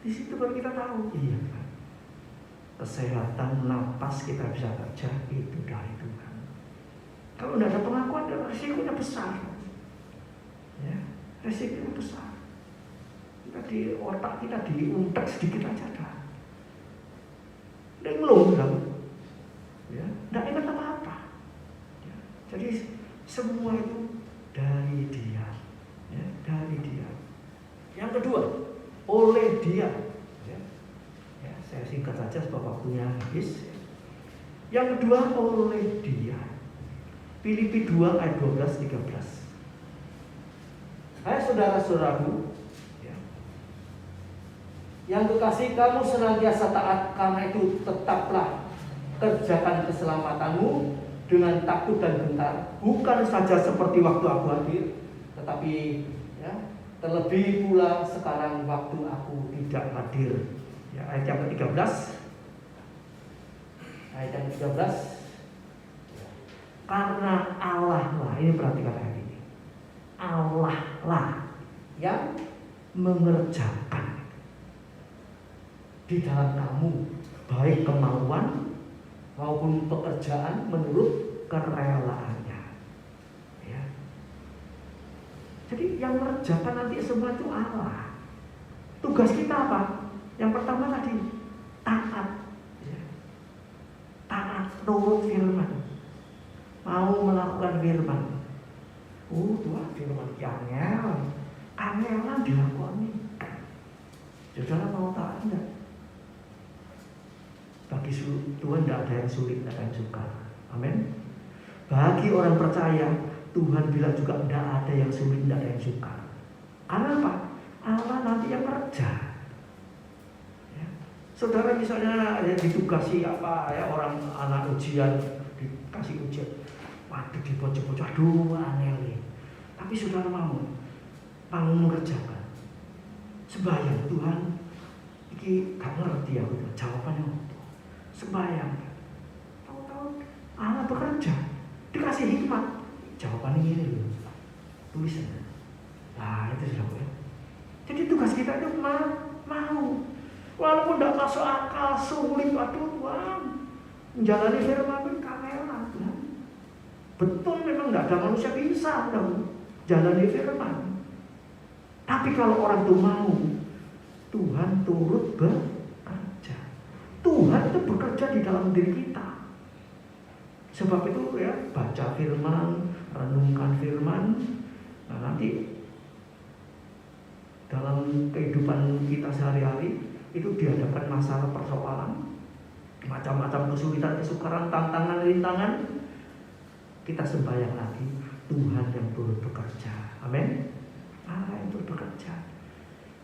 di situ baru kita tahu, iya kan, kesehatan napas kita bisa kerja itu dari Tuhan. Kalau tidak ada pengakuan, risikonya besar. Ya, Resikonya besar. Kita di otak kita diuntek sedikit aja dah. Linglung kan? Ya, nggak ingat apa-apa. Ya, jadi semua itu dari Dia, ya, dari Dia. Yang kedua, oleh Dia. Ya, ya, saya singkat saja sebab waktunya habis. Yang kedua, oleh Dia. Filipi 2 ayat 12-13. Hai saudara-saudaraku, ya, yang kekasih, kamu senantiasa taat, karena itu tetaplah kerjakan keselamatanmu dengan takut dan gentar, bukan saja seperti waktu aku hadir, tetapi ya, terlebih pula sekarang waktu aku tidak hadir. Ya, ayat yang ke-13. Ayat yang ke-13. Karena Allah lah, ini perhatikan ayat ini. Allah lah yang mengerjakan di dalam kamu baik kemauan maupun pekerjaan menurut kerelaannya. Ya. Jadi yang mengerjakan nanti semua itu Allah. Tugas kita apa? Yang pertama tadi taat, ya. Taat, nurut firman, mau melakukan firman. Tuhan firman kangelan dilakoni. Saudara mau taat enggak? Bagi Tuhan tidak ada yang sulit, tidak ada yang sukar. Amin. Bagi orang percaya, Tuhan bilang juga tidak ada yang sulit, tidak ada yang sukar. Karena apa? Allah nanti yang kerja. Ya. Saudara misalnya ditugasi apa ya, orang anak ujian, dikasih ujian, waduh dibocor-bocor, aduh aneh. Tapi saudara mau mengerjakan. Sembahyang, Tuhan ini gak ngerti aku jawabannya. Sembahyang, tahu-tahu Allah bekerja, dikasih hikmat, jawabannya ini loh, tulisan. Nah itu sudah ya. Jadi tugas kita itu mau, walaupun tidak masuk akal, sulit, aduh Tuhan, menjalani firman itu kangelan Tuhan. Betul memang tidak ada manusia bisa jalani firman. Tapi kalau orang itu mau, Tuhan turut bekerja. Tuhan itu bekerja di dalam diri kita. Sebab itu ya, baca firman, renungkan firman. Nah nanti dalam kehidupan kita sehari-hari itu dihadapkan masalah persoalan, macam-macam kesulitan, kesukaran, tantangan, rintangan. Kita sembahyang lagi, Tuhan yang turut bekerja. Amin. Allah yang turut bekerja.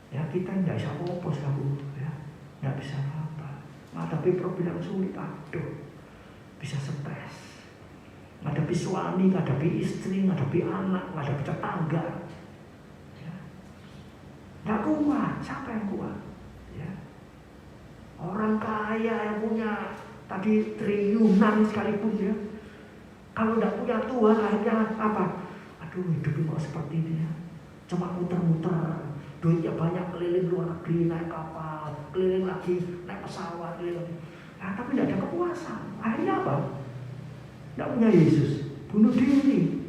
Ya kita tidak bisa fokus kamu, ya tidak bisa apa. Menghadapi problem yang sulit, aduh, bisa stres. Menghadapi suami, menghadapi istri, menghadapi anak, menghadapi tetangga. Ya. Tidak kuat, siapa yang kuat? Ya. Orang kaya yang punya tadi triliunan sekalipun ya, kalau tidak punya Tuhan akhirnya apa? Aduh hidup ini kok seperti ini ya. Cuma muter-muter, duitnya banyak, keliling luar negeri, naik kapal, keliling lagi, naik pesawat, keliling lagi. Nah, tapi tidak ada kepuasan. Akhirnya apa? Tidak punya Yesus, bunuh diri.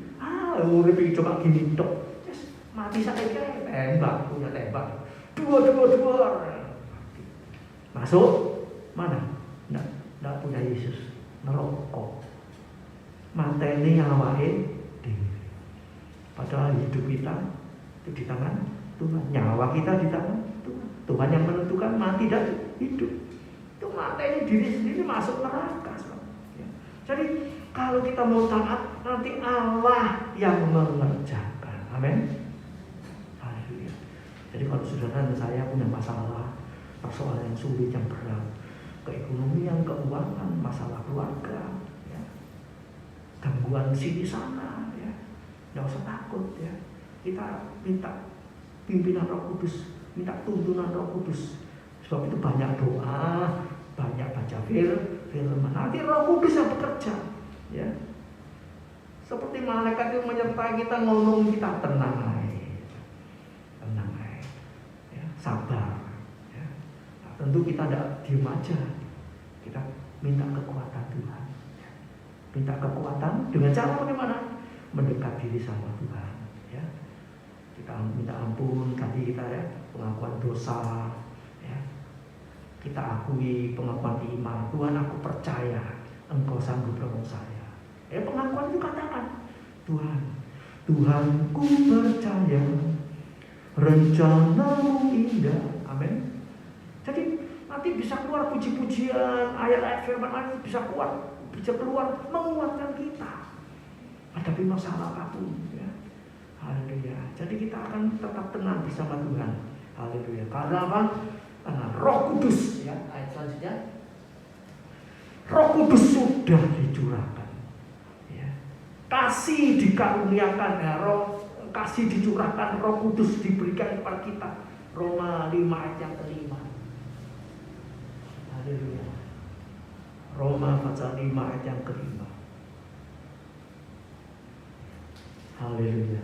Urip coba gini tok, mati saja, tembak, punya tembak, dua. Masuk mana? Tidak punya Yesus, neraka. Mateni awake dhewe. Padahal hidup kita itu di tangan Tuhan, nyawa kita di tangan Tuhan. Tuhan yang menentukan mati dan hidup. Itu mateni diri sendiri masuk neraka. Ya. Jadi kalau kita mau taat, nanti Allah yang mengerjakan. Amin. Haleluya. Jadi kalau saudara dan saya punya masalah, persoalan yang sulit, yang berat, keekonomian, keuangan, masalah keluarga, ya, gangguan sini sana, ya, nggak usah takut, ya. Kita minta pimpinan Roh Kudus, minta tuntunan Roh Kudus. Sebab itu banyak doa, banyak baca firman. Nanti Roh Kudus yang bekerja, ya. Seperti malaikat itu menyertai kita, ngomong kita tenang aja, ya, sabar. Ya. Nah, tentu kita tidak diem aja, kita minta kekuatan Tuhan. Ya. Minta kekuatan dengan cara bagaimana? Mendekat diri sama Tuhan. Ya. Kita minta ampun tadi kita ya, pengakuan dosa ya. Kita akui pengakuan iman, Tuhan aku percaya Engkau sanggup menolong saya. Pengakuan itu katakan, Tuhan ku percaya rencana-Mu indah. Amin. Jadi nanti bisa keluar puji-pujian, ayat-ayat firman Allah bisa keluar menguatkan kita hadapi masalah apapun ya. Haleluya. Jadi kita akan tetap tenang bersama Tuhan. Haleluya. Karena apa? Karena Roh Kudus ya. Ayat selanjutnya. Roh Kudus sudah dicurahkan. Ya. Kasih dikaruniakan ya, kasih dicurahkan, Roh Kudus diberikan kepada kita. Roma 5 ayat yang kelima. Haleluya. Roma pasal 5 ayat yang kelima. Haleluya.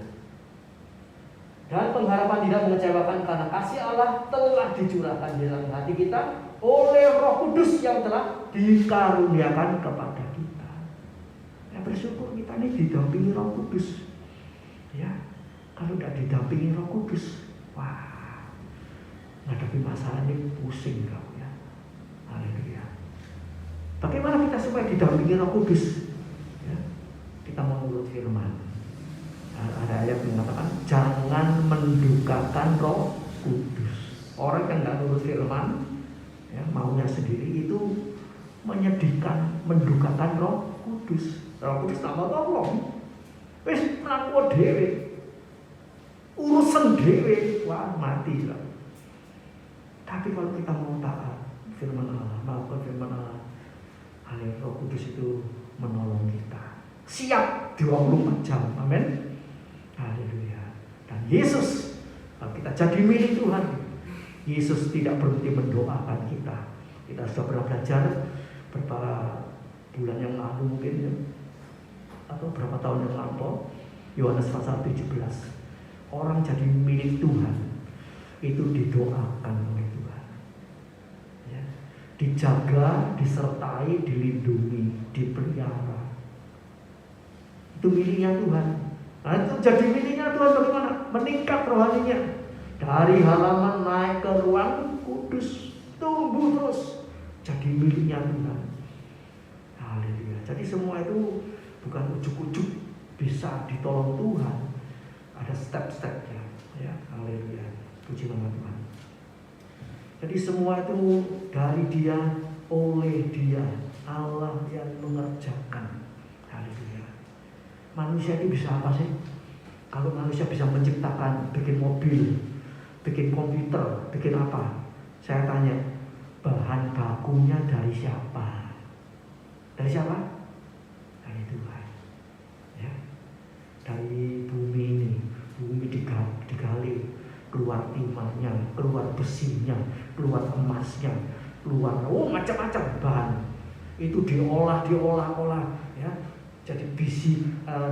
Dan pengharapan tidak mengecewakan karena kasih Allah telah dicurahkan di dalam hati kita oleh Roh Kudus yang telah dikaruniakan kepada kita. Ya, bersyukur kita ini didampingi Roh Kudus. Ya, kalau tidak didampingi Roh Kudus, wah, menghadapi masalah ini pusing kau ya. Haleluya. Bagaimana kita supaya didampingi Roh Kudus? Ya, kita menurut firman. Ada ayat yang mengatakan jangan mendukakan Roh Kudus. Orang yang nggak nurut firman, ya, maunya sendiri itu menyedihkan, mendukakan Roh Kudus. Roh Kudus tak mau tolong. Wis mlaku dhewe. Urusan dhewe, wah mati lah. Tapi kalau kita mau taat firman Allah, melakukan firman Allah, Roh Kudus itu menolong kita. Siap 24 jam. Amin. Haleluya. Dan Yesus, kalau kita jadi milik Tuhan, Yesus tidak berhenti mendoakan kita. Kita sudah pernah belajar beberapa bulan yang lalu mungkin ya, atau berapa tahun yang lalu, Yohanes pasal 17. Orang jadi milik Tuhan itu didoakan oleh Tuhan. Ya. Dijaga, disertai, dilindungi, dipelihara. Itu miliknya Tuhan. Nah, itu jadi miliknya Tuhan bagaimana? Meningkat rohaninya. Dari halaman naik ke ruang kudus, tumbuh terus jadi miliknya Tuhan. Haleluya. Jadi semua itu bukan ujuk-ujuk bisa ditolong Tuhan. Ada step-stepnya ya. Haleluya. Puji nama Tuhan. Jadi semua itu dari Dia, oleh Dia, Allah yang mengerjakan. Haleluya. Manusia itu bisa apa sih? Kalau manusia bisa menciptakan, bikin mobil, bikin komputer, bikin apa? Saya tanya, bahan bakunya dari siapa? Dari siapa? Dari Tuhan. Ya. Dari bumi ini, bumi digali, keluar timahnya, keluar besinya, keluar emasnya, keluar macam-macam bahan. Itu diolah, ya. Jadi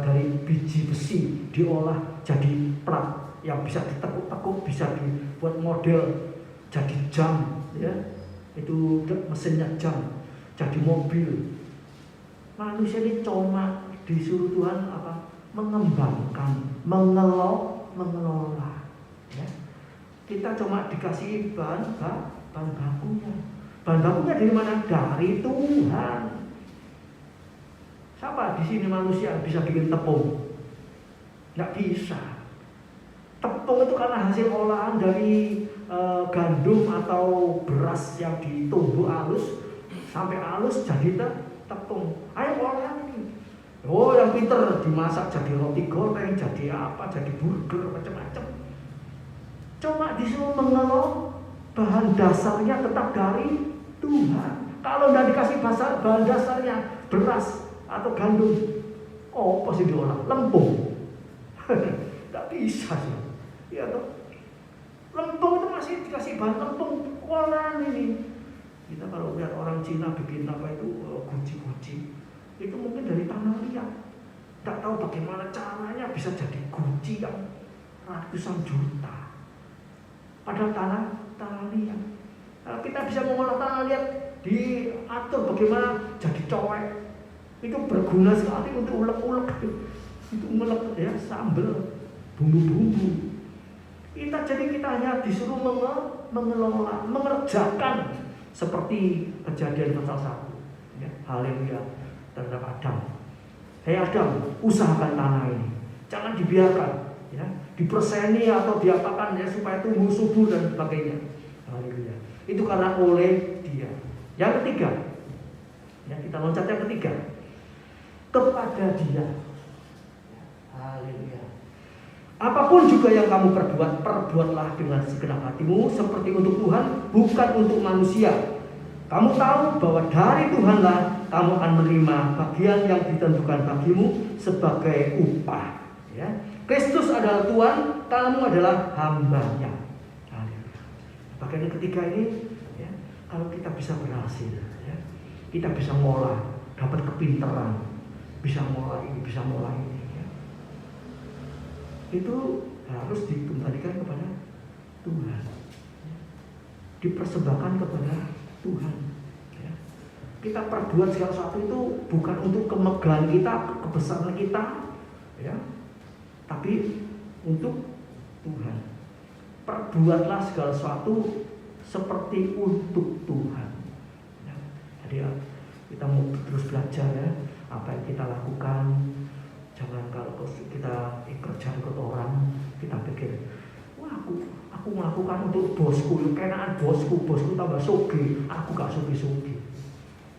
dari biji besi diolah jadi plat yang bisa ditekuk-tekuk, bisa dibuat model jadi jam, ya. Itu mesinnya jam, jadi mobil. Manusia ini cuma disuruh Tuhan apa? Mengembangkan, mengelola. Ya. Kita cuma dikasih bahan bakunya. Bahan bakunya dari mana? Dari Tuhan. Siapa di sini manusia bisa bikin tepung? Nggak bisa. Tepung itu karena hasil olahan dari gandum atau beras yang ditumbuk halus sampai halus jadi tepung. Ayo olahan ini. Oh, yang pinter dimasak jadi roti goreng, jadi apa? Jadi burger macam-macam. Cuma disuruh mengelola bahan dasarnya tetap dari Tuhan. Kalau nggak dikasih bahan dasarnya beras atau gandum, oh pasti diolah lempung. Nggak bisa sih, ya toh. Lempung itu masih dikasih bahan lempung, olahan ini. Kita kalau lihat orang Cina bikin apa itu guci, itu mungkin dari tanah liat. Nggak tahu bagaimana caranya bisa jadi guci yang ratusan juta. Padahal tanah liat. Kalau kita bisa mengolah tanah liat, diatur bagaimana jadi cowek. Itu berguna sekali untuk ulek-ulek, itu ulek ya, sambal, bumbu-bumbu. Kita hanya disuruh mengelola, mengerjakan seperti Kejadian pasal 1. Ya, haleluya terhadap Adam. Hei Adam, usahakan tanah ini, jangan dibiarkan, ya, diperseni atau diapakan ya supaya tumbuh subur dan sebagainya. Haleluya. Itu karena oleh Dia. Yang ketiga, ya, kita loncat yang ketiga, kepada Dia. Haleluya. Apapun juga yang kamu perbuat, perbuatlah dengan segenap hatimu seperti untuk Tuhan, bukan untuk manusia. Kamu tahu bahwa dari Tuhanlah kamu akan menerima bagian yang ditentukan bagimu sebagai upah. Ya. Kristus adalah Tuhan, kamu adalah hamba-Nya. Bagian yang ketiga ini, ya, kalau kita bisa berhasil, ya, kita bisa ngolah, dapat kepintaran, bisa ngolah ini, bisa ngolah ini. Itu harus dikembalikan kepada Tuhan, dipersembahkan kepada Tuhan. Ya. Kita perbuat segala sesuatu itu bukan untuk kemegahan kita, kebesaran kita, ya, tapi untuk Tuhan. Perbuatlah segala sesuatu seperti untuk Tuhan. Ya. Jadi ya, kita mau terus belajar, ya, apa yang kita lakukan. Jangan kalau kita kerja ikut orang, kita pikir, wah aku melakukan untuk bosku, kenaan bosku tambah soge, aku gak soge.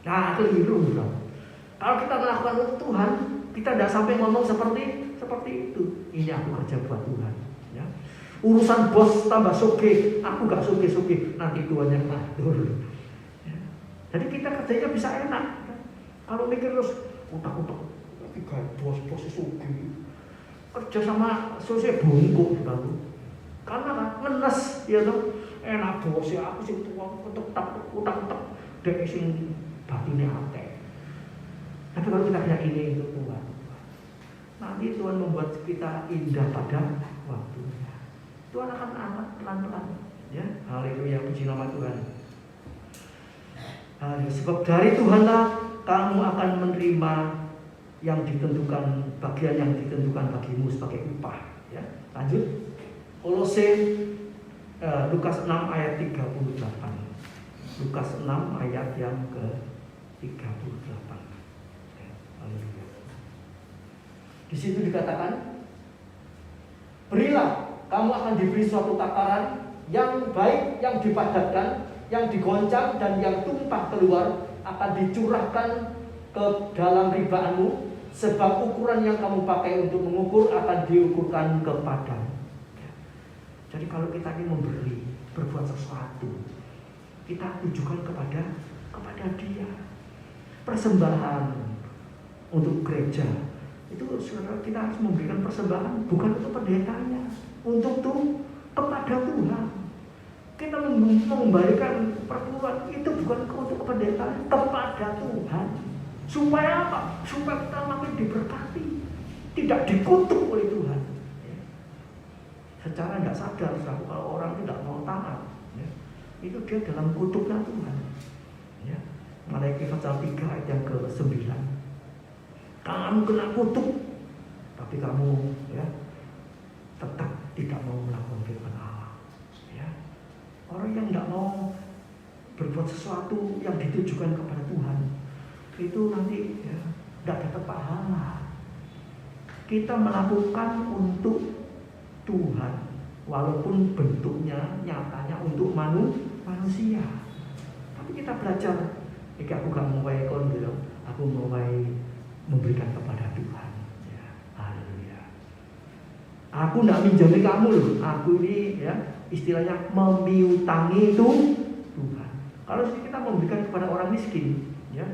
Nah, keliru dong. Kalau kita melakukan untuk Tuhan, kita tidak sampai ngomong seperti itu. Ini aku kerja buat Tuhan. Ya. Urusan bos tambah soge, aku gak soge, nanti Tuhan yang ngatur. Ya. Jadi kita kerjanya bisa enak. Ya. Kalau mikir terus utak-utak. Bos sugi kerja sama sosial bungkuk gitu. Karena ngenes ya tuh enak bos ya aku sing tua utak-utak dek sing batine akeh. Tapi kalau kita yakini itu Tuhan, nanti Tuhan membuat kita indah pada waktunya. Tuhan akan angkat pelan-pelan, ya. Haleluya, puji nama Tuhan. Sebab dari Tuhanlah kamu akan menerima yang ditentukan, bagian yang ditentukan bagimu sebagai upah. Ya, lanjut. Kolose Lukas 6 ayat 38. Lukas 6 ayat yang ke-38. Ya, di situ dikatakan, berilah, kamu akan diberi suatu takaran yang baik, yang dipadatkan, yang digoncang dan yang tumpah keluar, akan dicurahkan ke dalam ribaanmu, sebab ukuran yang kamu pakai untuk mengukur akan diukurkan kepadamu. Jadi kalau kita ingin memberi, berbuat sesuatu, kita tujukan kepada Dia. Persembahan untuk gereja itu saudara, kita harus memberikan persembahan bukan untuk pendetanya, untuk kepada Tuhan. Kita mengembalikan perpuluhan itu bukan untuk pendeta, kepada Tuhan. Supaya apa? Supaya kita makin diberkati, tidak dikutuk oleh Tuhan. Ya. Secara tidak sadar, kalau orang tidak mau taat, ya, itu dia dalam kutuknya Tuhan. Ya. Malaikat pasal 3 ayat yang ke-9. Kamu kena kutuk, tapi kamu, ya, tetap tidak mau melakukan firman Allah. Ya. Orang yang tidak mau berbuat sesuatu yang ditujukan kepada Tuhan, itu nanti ya, tidak dapat pahala. Kita melakukan untuk Tuhan, walaupun bentuknya nyatanya untuk manusia. Tapi kita belajar, aku gak mau kon gitu, aku mau memberikan kepada Tuhan. Ya, haleluya. Aku tidak minjami kamu loh. Aku ini ya istilahnya memiutangi itu Tuhan. Kalau kita memberikan kepada orang miskin, ya,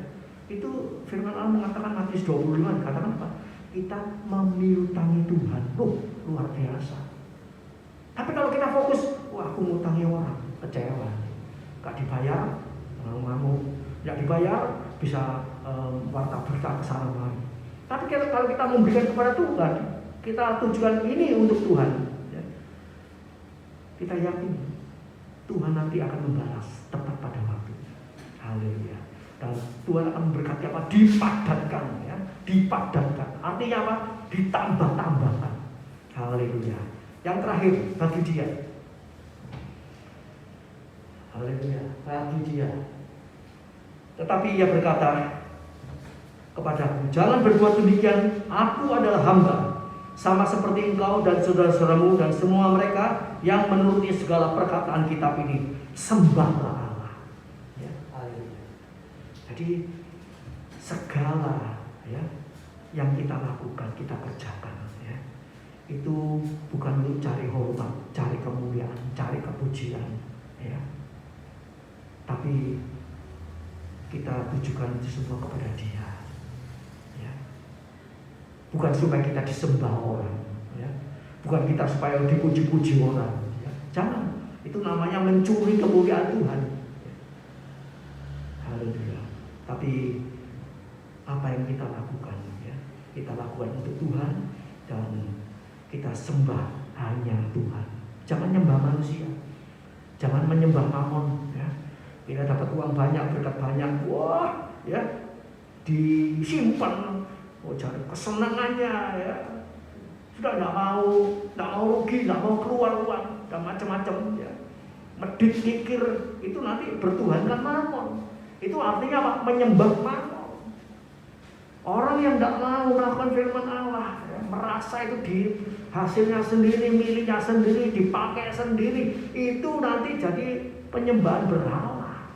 itu firman Allah mengatakan Matius 25 katakan apa? Kita memiutangi Tuhan. Luar biasa. Tapi kalau kita fokus, wah aku ngutangi orang, kecewa. Gak dibayar, ngamuk. Gak dibayar, bisa warta berita kesana kemari. Tapi kalau kita memberikan kepada Tuhan, kita tujuan ini untuk Tuhan, ya, kita yakin Tuhan nanti akan membalas tepat pada waktunya. Haleluya. Dan Tuhan akan memberkati apa? Dipadatkan, ya, dipadatkan. Artinya apa? Ditambah-tambahkan. Haleluya. Yang terakhir bagi dia. Haleluya, bagi dia. Tetapi ia berkata kepadaku, jangan berbuat demikian, aku adalah hamba, sama seperti engkau dan saudara-saudaramu dan semua mereka yang menuruti segala perkataan kitab ini. Sembahlah Allah. Ya, haleluya. Jadi segala ya yang kita lakukan, kita kerjakan ya, itu bukan untuk cari hormat, cari kemuliaan, cari kepujian ya, tapi kita tujukan itu semua kepada Dia ya. Bukan supaya kita disembah orang ya, bukan kita supaya dipuji-puji orang ya. Jangan, itu namanya mencuri kemuliaan Tuhan ya. Haleluya. Tapi apa yang kita lakukan ya, kita lakukan untuk Tuhan dan kita sembah hanya Tuhan. Jangan menyembah manusia, jangan menyembah mamon ya. Kita dapat uang banyak, berkat banyak, wah ya, disimpan, cari kesenangannya ya, sudah nggak mau rugi, nggak mau keluar uang dan macam-macam ya. Medit mikir itu nanti bertuhankan mamon. Itu artinya apa? Menyembah mamon. Orang yang tidak mau melakukan firman Allah ya, merasa itu di hasilnya sendiri, miliknya sendiri, dipakai sendiri, itu nanti jadi penyembahan berhala.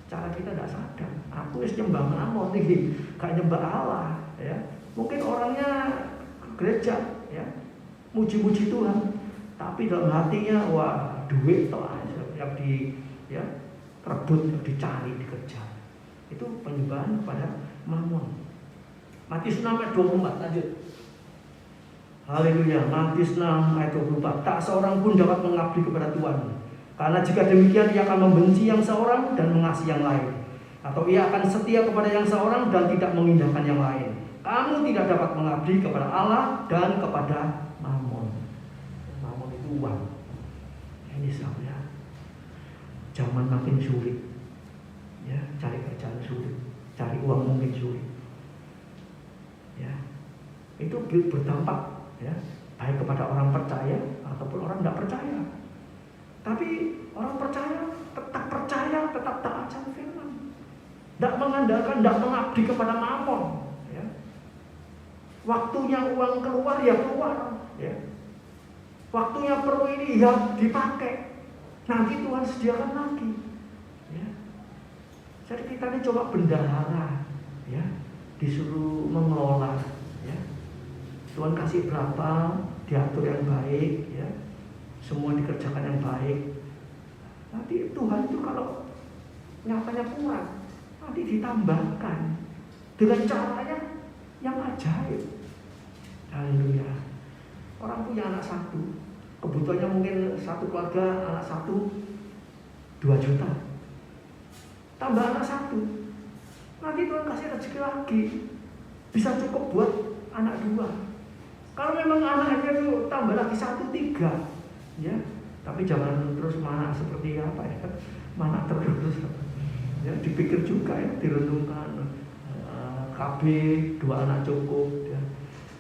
Cara kita tidak sadar, aku harus nyembah mamon nih, gak nyembah Allah ya. Mungkin orangnya ke gereja ya, muji-muji Tuhan, tapi dalam hatinya wah duit toh aja yang rebut, yang dicari, dikejar. Itu penyembahan kepada mamon. Matius 6 ayat 24, lanjut. Haleluya, Matius 6 ayat 24. Tak seorang pun dapat mengabdi kepada Tuhan, karena jika demikian ia akan membenci yang seorang dan mengasihi yang lain, atau ia akan setia kepada yang seorang dan tidak mengindahkan yang lain. Kamu tidak dapat mengabdi kepada Allah dan kepada mamon. Mamon itu uang. Ini saudara, zaman makin sulit ya, cari kerjaan sulit, cari uang mungkin sulit ya. Itu berdampak ya, baik kepada orang percaya ataupun orang tidak percaya. Tapi orang percaya, tetap taat sama firman, tidak mengandalkan, tidak mengabdi kepada mamon ya. Waktunya uang keluar ya keluar ya, waktunya perlu ini ya dipakai, nanti Tuhan sediakan lagi ya. Jadi kita ini coba bendahara ya, disuruh mengelola ya. Tuhan kasih berapa, diatur yang baik ya, semua dikerjakan yang baik. Nanti Tuhan itu kalau nyatanya kurang, nanti ditambahkan dengan caranya yang ajaib. Haleluya. Orang punya anak satu, kebutuhannya mungkin satu keluarga anak satu 2 juta, tambah anak satu, nanti Tuhan kasih rezeki lagi, bisa cukup buat anak 2. Kalau memang anaknya itu tambah lagi 1, 3 ya, tapi jangan terus mana seperti apa ya, mana terus ya, dipikir juga ya, direnungkan. KB 2 anak cukup ya.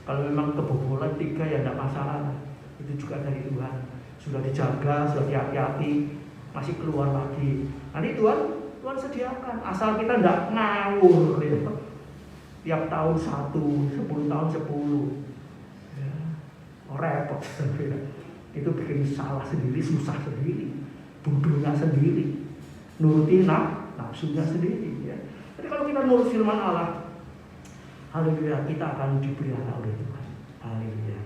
Kalau memang kebobolan 3 ya tidak masalah, itu juga dari Tuhan, sudah dijaga, sudah hati-hati, masih keluar lagi, nanti Tuhan sediakan, asal kita tidak ngawur ya. Tiap tahun 1, 10 tahun 10 ya. Repot ya. Itu bikin salah sendiri, susah sendiri, bodohnya sendiri, nuruti nafsunya sendiri ya. Jadi kalau kita nurut firman Allah, haleluya, kita akan dipelihara oleh Tuhan. Haleluya.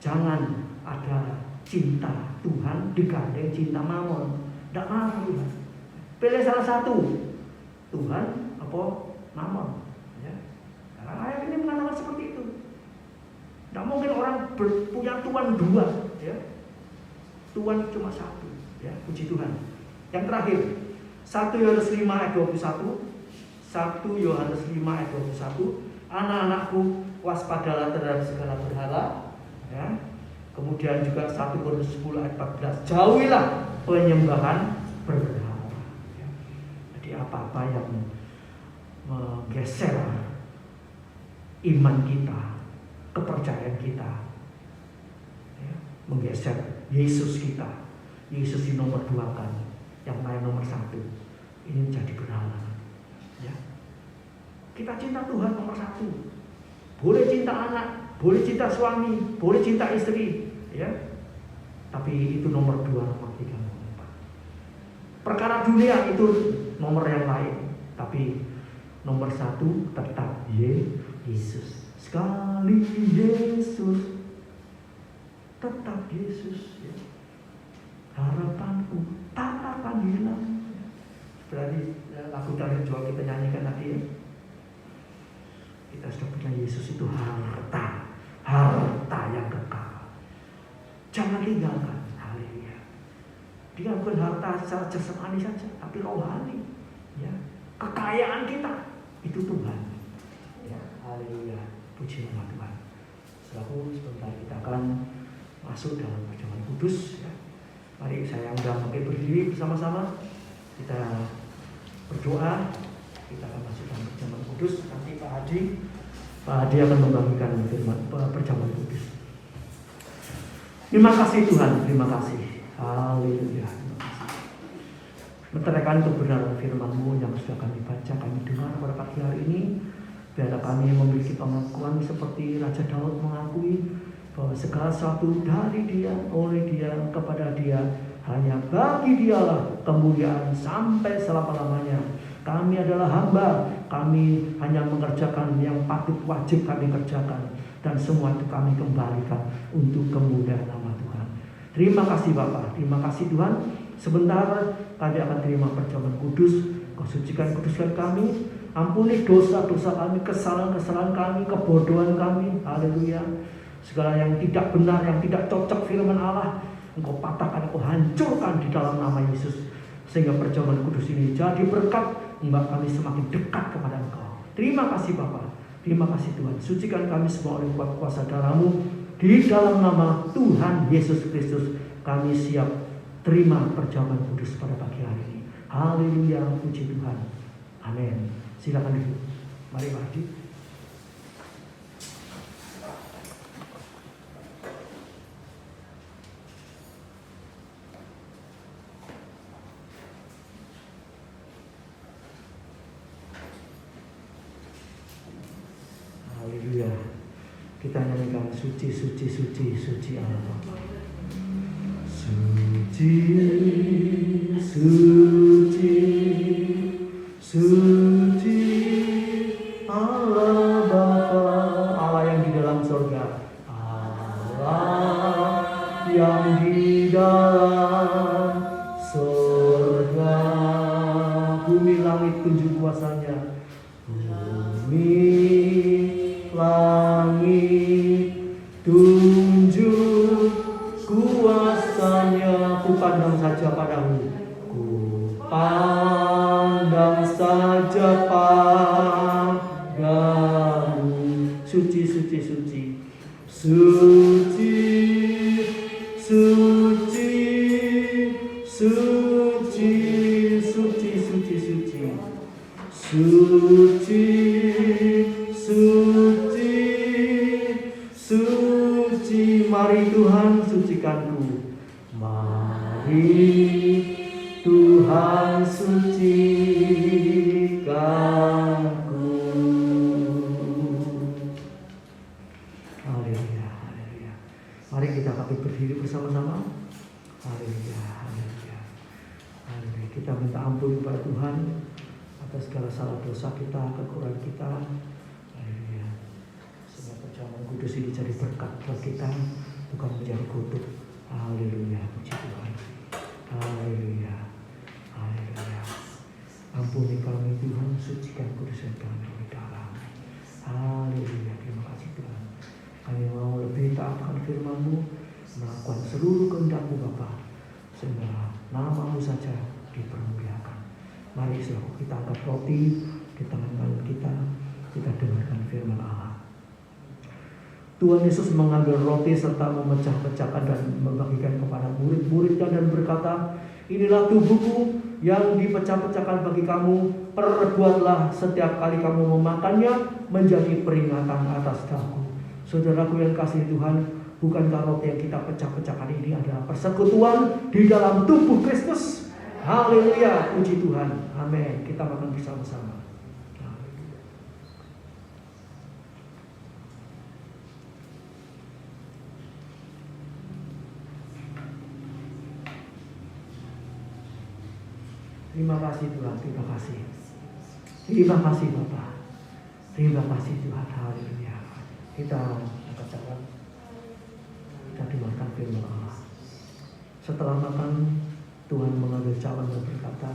Jangan ada cinta Tuhan digandeng cinta mamon. Tidak mau Tuhan. Pilih salah satu, Tuhan apa mamon ya. Nah, ayat ini mengatakan seperti itu. Tidak mungkin orang punya Tuhan 2 ya. Tuhan cuma 1 ya, puji Tuhan. Yang terakhir, 1 Yohanes 5 ayat 21. 1 Yohanes 5 ayat 21. Anak-anakku, waspadalah terhadap segala berhala ya. Kemudian juga 1 Korintus 10 ayat 14. Jauhilah penyembahan berhala ya. Jadi apa-apa yang menggeser iman kita, kepercayaan kita ya, menggeser Yesus kita. Yesus di nomor 2 kan, yang lain nomor 1. Ini menjadi berhalangan. Ya. Kita cinta Tuhan nomor 1. Boleh cinta anak, boleh cinta suami, boleh cinta istri, ya. Tapi itu nomor 2, nomor 3, nomor 4. Perkara dunia itu nomor yang lain, tapi nomor 1 tetap Yesus. Sekali Yesus, tetap Yesus, ya. Harapanku tak akan hilang. Berarti lagu tadi juga kita nyanyikan tadi, ya. Kita sudah punya Yesus, itu harta yang kekal. Jangan tinggalkan. Haleluya. Dia bukan harta secara jasmani saja, tapi rohani, ya. Kekayaan kita itu Tuhan, ya. Haleluya. Puji nama Tuhan. Sebentar kita akan masuk dalam perjamuan kudus, ya. Mari saya undang berdiri bersama-sama. Kita berdoa. Kita akan masuk dalam perjamuan kudus. Nanti Pak Hadi akan membagikan firman perjamuan kudus. Terima kasih Tuhan, terima kasih. Haleluya. Terima kasih. Menteraikan kebenaran firman-Mu yang sudah kami baca, kami dengar pada pagi hari ini. Biarlah kami memiliki pengakuan seperti Raja Daud mengakui bahwa segala sesuatu dari Dia, oleh Dia, kepada Dia, hanya bagi Dialah kemuliaan sampai selama-lamanya. Kami adalah hamba, kami hanya mengerjakan yang patut wajib kami kerjakan, dan semua itu kami kembalikan untuk kemuliaan nama Tuhan. Terima kasih Bapa, terima kasih Tuhan. Sebentar kami akan terima perjamuan kudus. Kau sucikan, kuduskan kami. Ampuni dosa-dosa kami, kesalahan-kesalahan kami, kebodohan kami. Haleluya. Segala yang tidak benar, yang tidak cocok firman Allah, Engkau patahkan, Engkau hancurkan di dalam nama Yesus. Sehingga perjamuan kudus ini jadi berkat, membuat kami semakin dekat kepada Engkau. Terima kasih Bapa, terima kasih Tuhan. Sucikan kami semua oleh kuat kuasa darah-Mu. Di dalam nama Tuhan Yesus Kristus, kami siap terima perjamuan kudus pada pagi hari ini. Haleluya, puji Tuhan. Amin. Silakan duduk. Mari Pak Hadi. Haleluya. Kita nyanyikan suci, suci, suci, suci Allah. Suci, suci, suci Allah Bapa, Allah yang di dalam surga, Allah yang di dalam surga, bumi langit tunjuk kuasanya, bumi langit tunjuk kuasanya. Ku pandang saja padamu, ku pandang saja padamu. Suci, suci, suci, suci, suci, suci, suci, suci, suci, suci, suci, suci. Mari Tuhan sucikanku, mari Tuhan sucikanku. Haleluya, haleluya. Mari kita berdiri bersama-sama. Haleluya, haleluya, haleluya. Kita minta ampun kepada Tuhan atas segala salah dosa kita, kekurangan kita. Haleluya. Sehingga perjamuan kudus ini jadi berkat buat kita, bukan menjadi kutuk. Haleluya, puji Tuhan. Haleluya, haleluya. Ampuni kami Tuhan, sucikan, kuduskan kami oleh darah. Haleluya, terima kasih Tuhan. Kami mau lebih taat akan firman-Mu, melakukan seluruh kehendak-Mu Bapa, sehingga nama-Mu saja dipermuliakan. Mari selalu kita angkat roti di tangan kita, kita dengarkan firman Allah. Tuhan Yesus mengambil roti serta memecah-pecahkan dan membagikan kepada murid-muridnya dan berkata, inilah tubuhku yang dipecah-pecahkan bagi kamu, perbuatlah setiap kali kamu memakannya menjadi peringatan atas aku. Saudaraku yang kasih Tuhan, Bukankah roti yang kita pecah-pecahkan ini adalah persekutuan di dalam tubuh Kristus? Haleluya, puji Tuhan. Amin. Kita makan bersama-sama. Terima kasih Tuhan, terima kasih. Terima kasih Bapak. Terima kasih Tuhan. Haleluya. Kita angkat tangan. Kita dengarkan firman Allah. Setelah makan, Tuhan mengambil cawan dan berkata,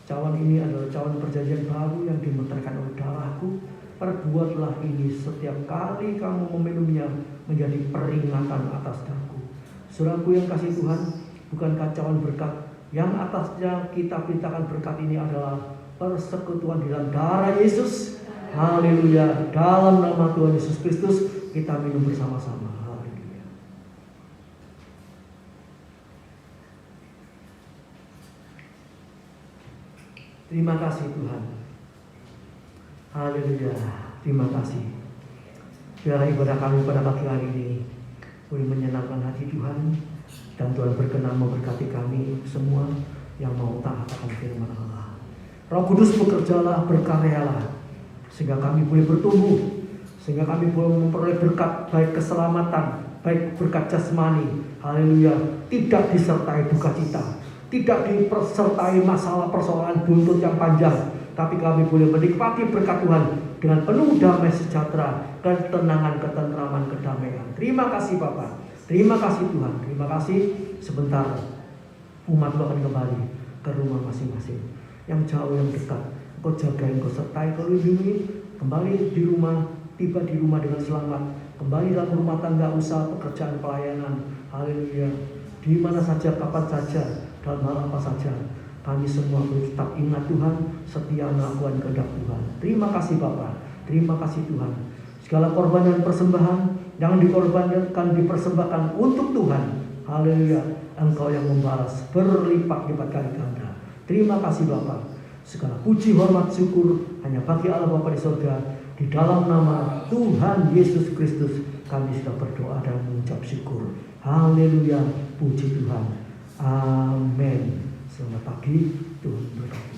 cawan ini adalah cawan perjanjian baru yang dimeteraikan oleh darahku. Perbuatlah ini setiap kali kamu meminumnya menjadi peringatan atas aku. Saudaraku yang kasih Tuhan, bukankah cawan berkat yang atasnya kita pintakan berkat ini adalah persekutuan di dalam darah Yesus? Haleluya. Dalam nama Tuhan Yesus Kristus kita minum bersama-sama. Haleluya. Terima kasih Tuhan. Haleluya. Terima kasih. Biarlah ibadah kami pada pagi hari ini boleh menyenangkan hati Tuhan, dan Tuhan berkenan memberkati kami semua yang mau taat akan firman Allah. Roh Kudus bekerjalah, berkaryalah, sehingga kami boleh bertumbuh, sehingga kami boleh memperoleh berkat, baik keselamatan, baik berkat jasmani. Haleluya. Tidak disertai duka cita, tidak disertai masalah persoalan buntut yang panjang, tapi kami boleh menikmati berkat Tuhan dengan penuh damai sejahtera, ketenangan, ketentraman, kedamaian. Terima kasih Bapak. Terima kasih Tuhan. Terima kasih. Sebentar umat akan kembali ke rumah masing-masing. Yang jauh, yang dekat, Engkau jagain, Engkau sertai, Engkau lindungi. Kembali di rumah, tiba di rumah dengan selamat. Kembali dalam rumah tangga, usaha, pekerjaan, pelayanan. Haleluya. Di mana saja, kapan saja, dalam hal apa saja, kami semua tetap ingat Tuhan, setia melakukan kehendak Tuhan. Terima kasih Bapa. Terima kasih Tuhan. Segala korban dan persembahan yang dikorbankan, dipersembahkan untuk Tuhan. Haleluya. Engkau yang membalas berlipat-lipat kali ganda. Terima kasih Bapa. Segala puji, hormat, syukur hanya bagi Allah Bapa di surga. Di dalam nama Tuhan Yesus Kristus kami sudah berdoa dan mengucap syukur. Haleluya. Puji Tuhan. Amin. Selamat pagi. Tuhan berkati.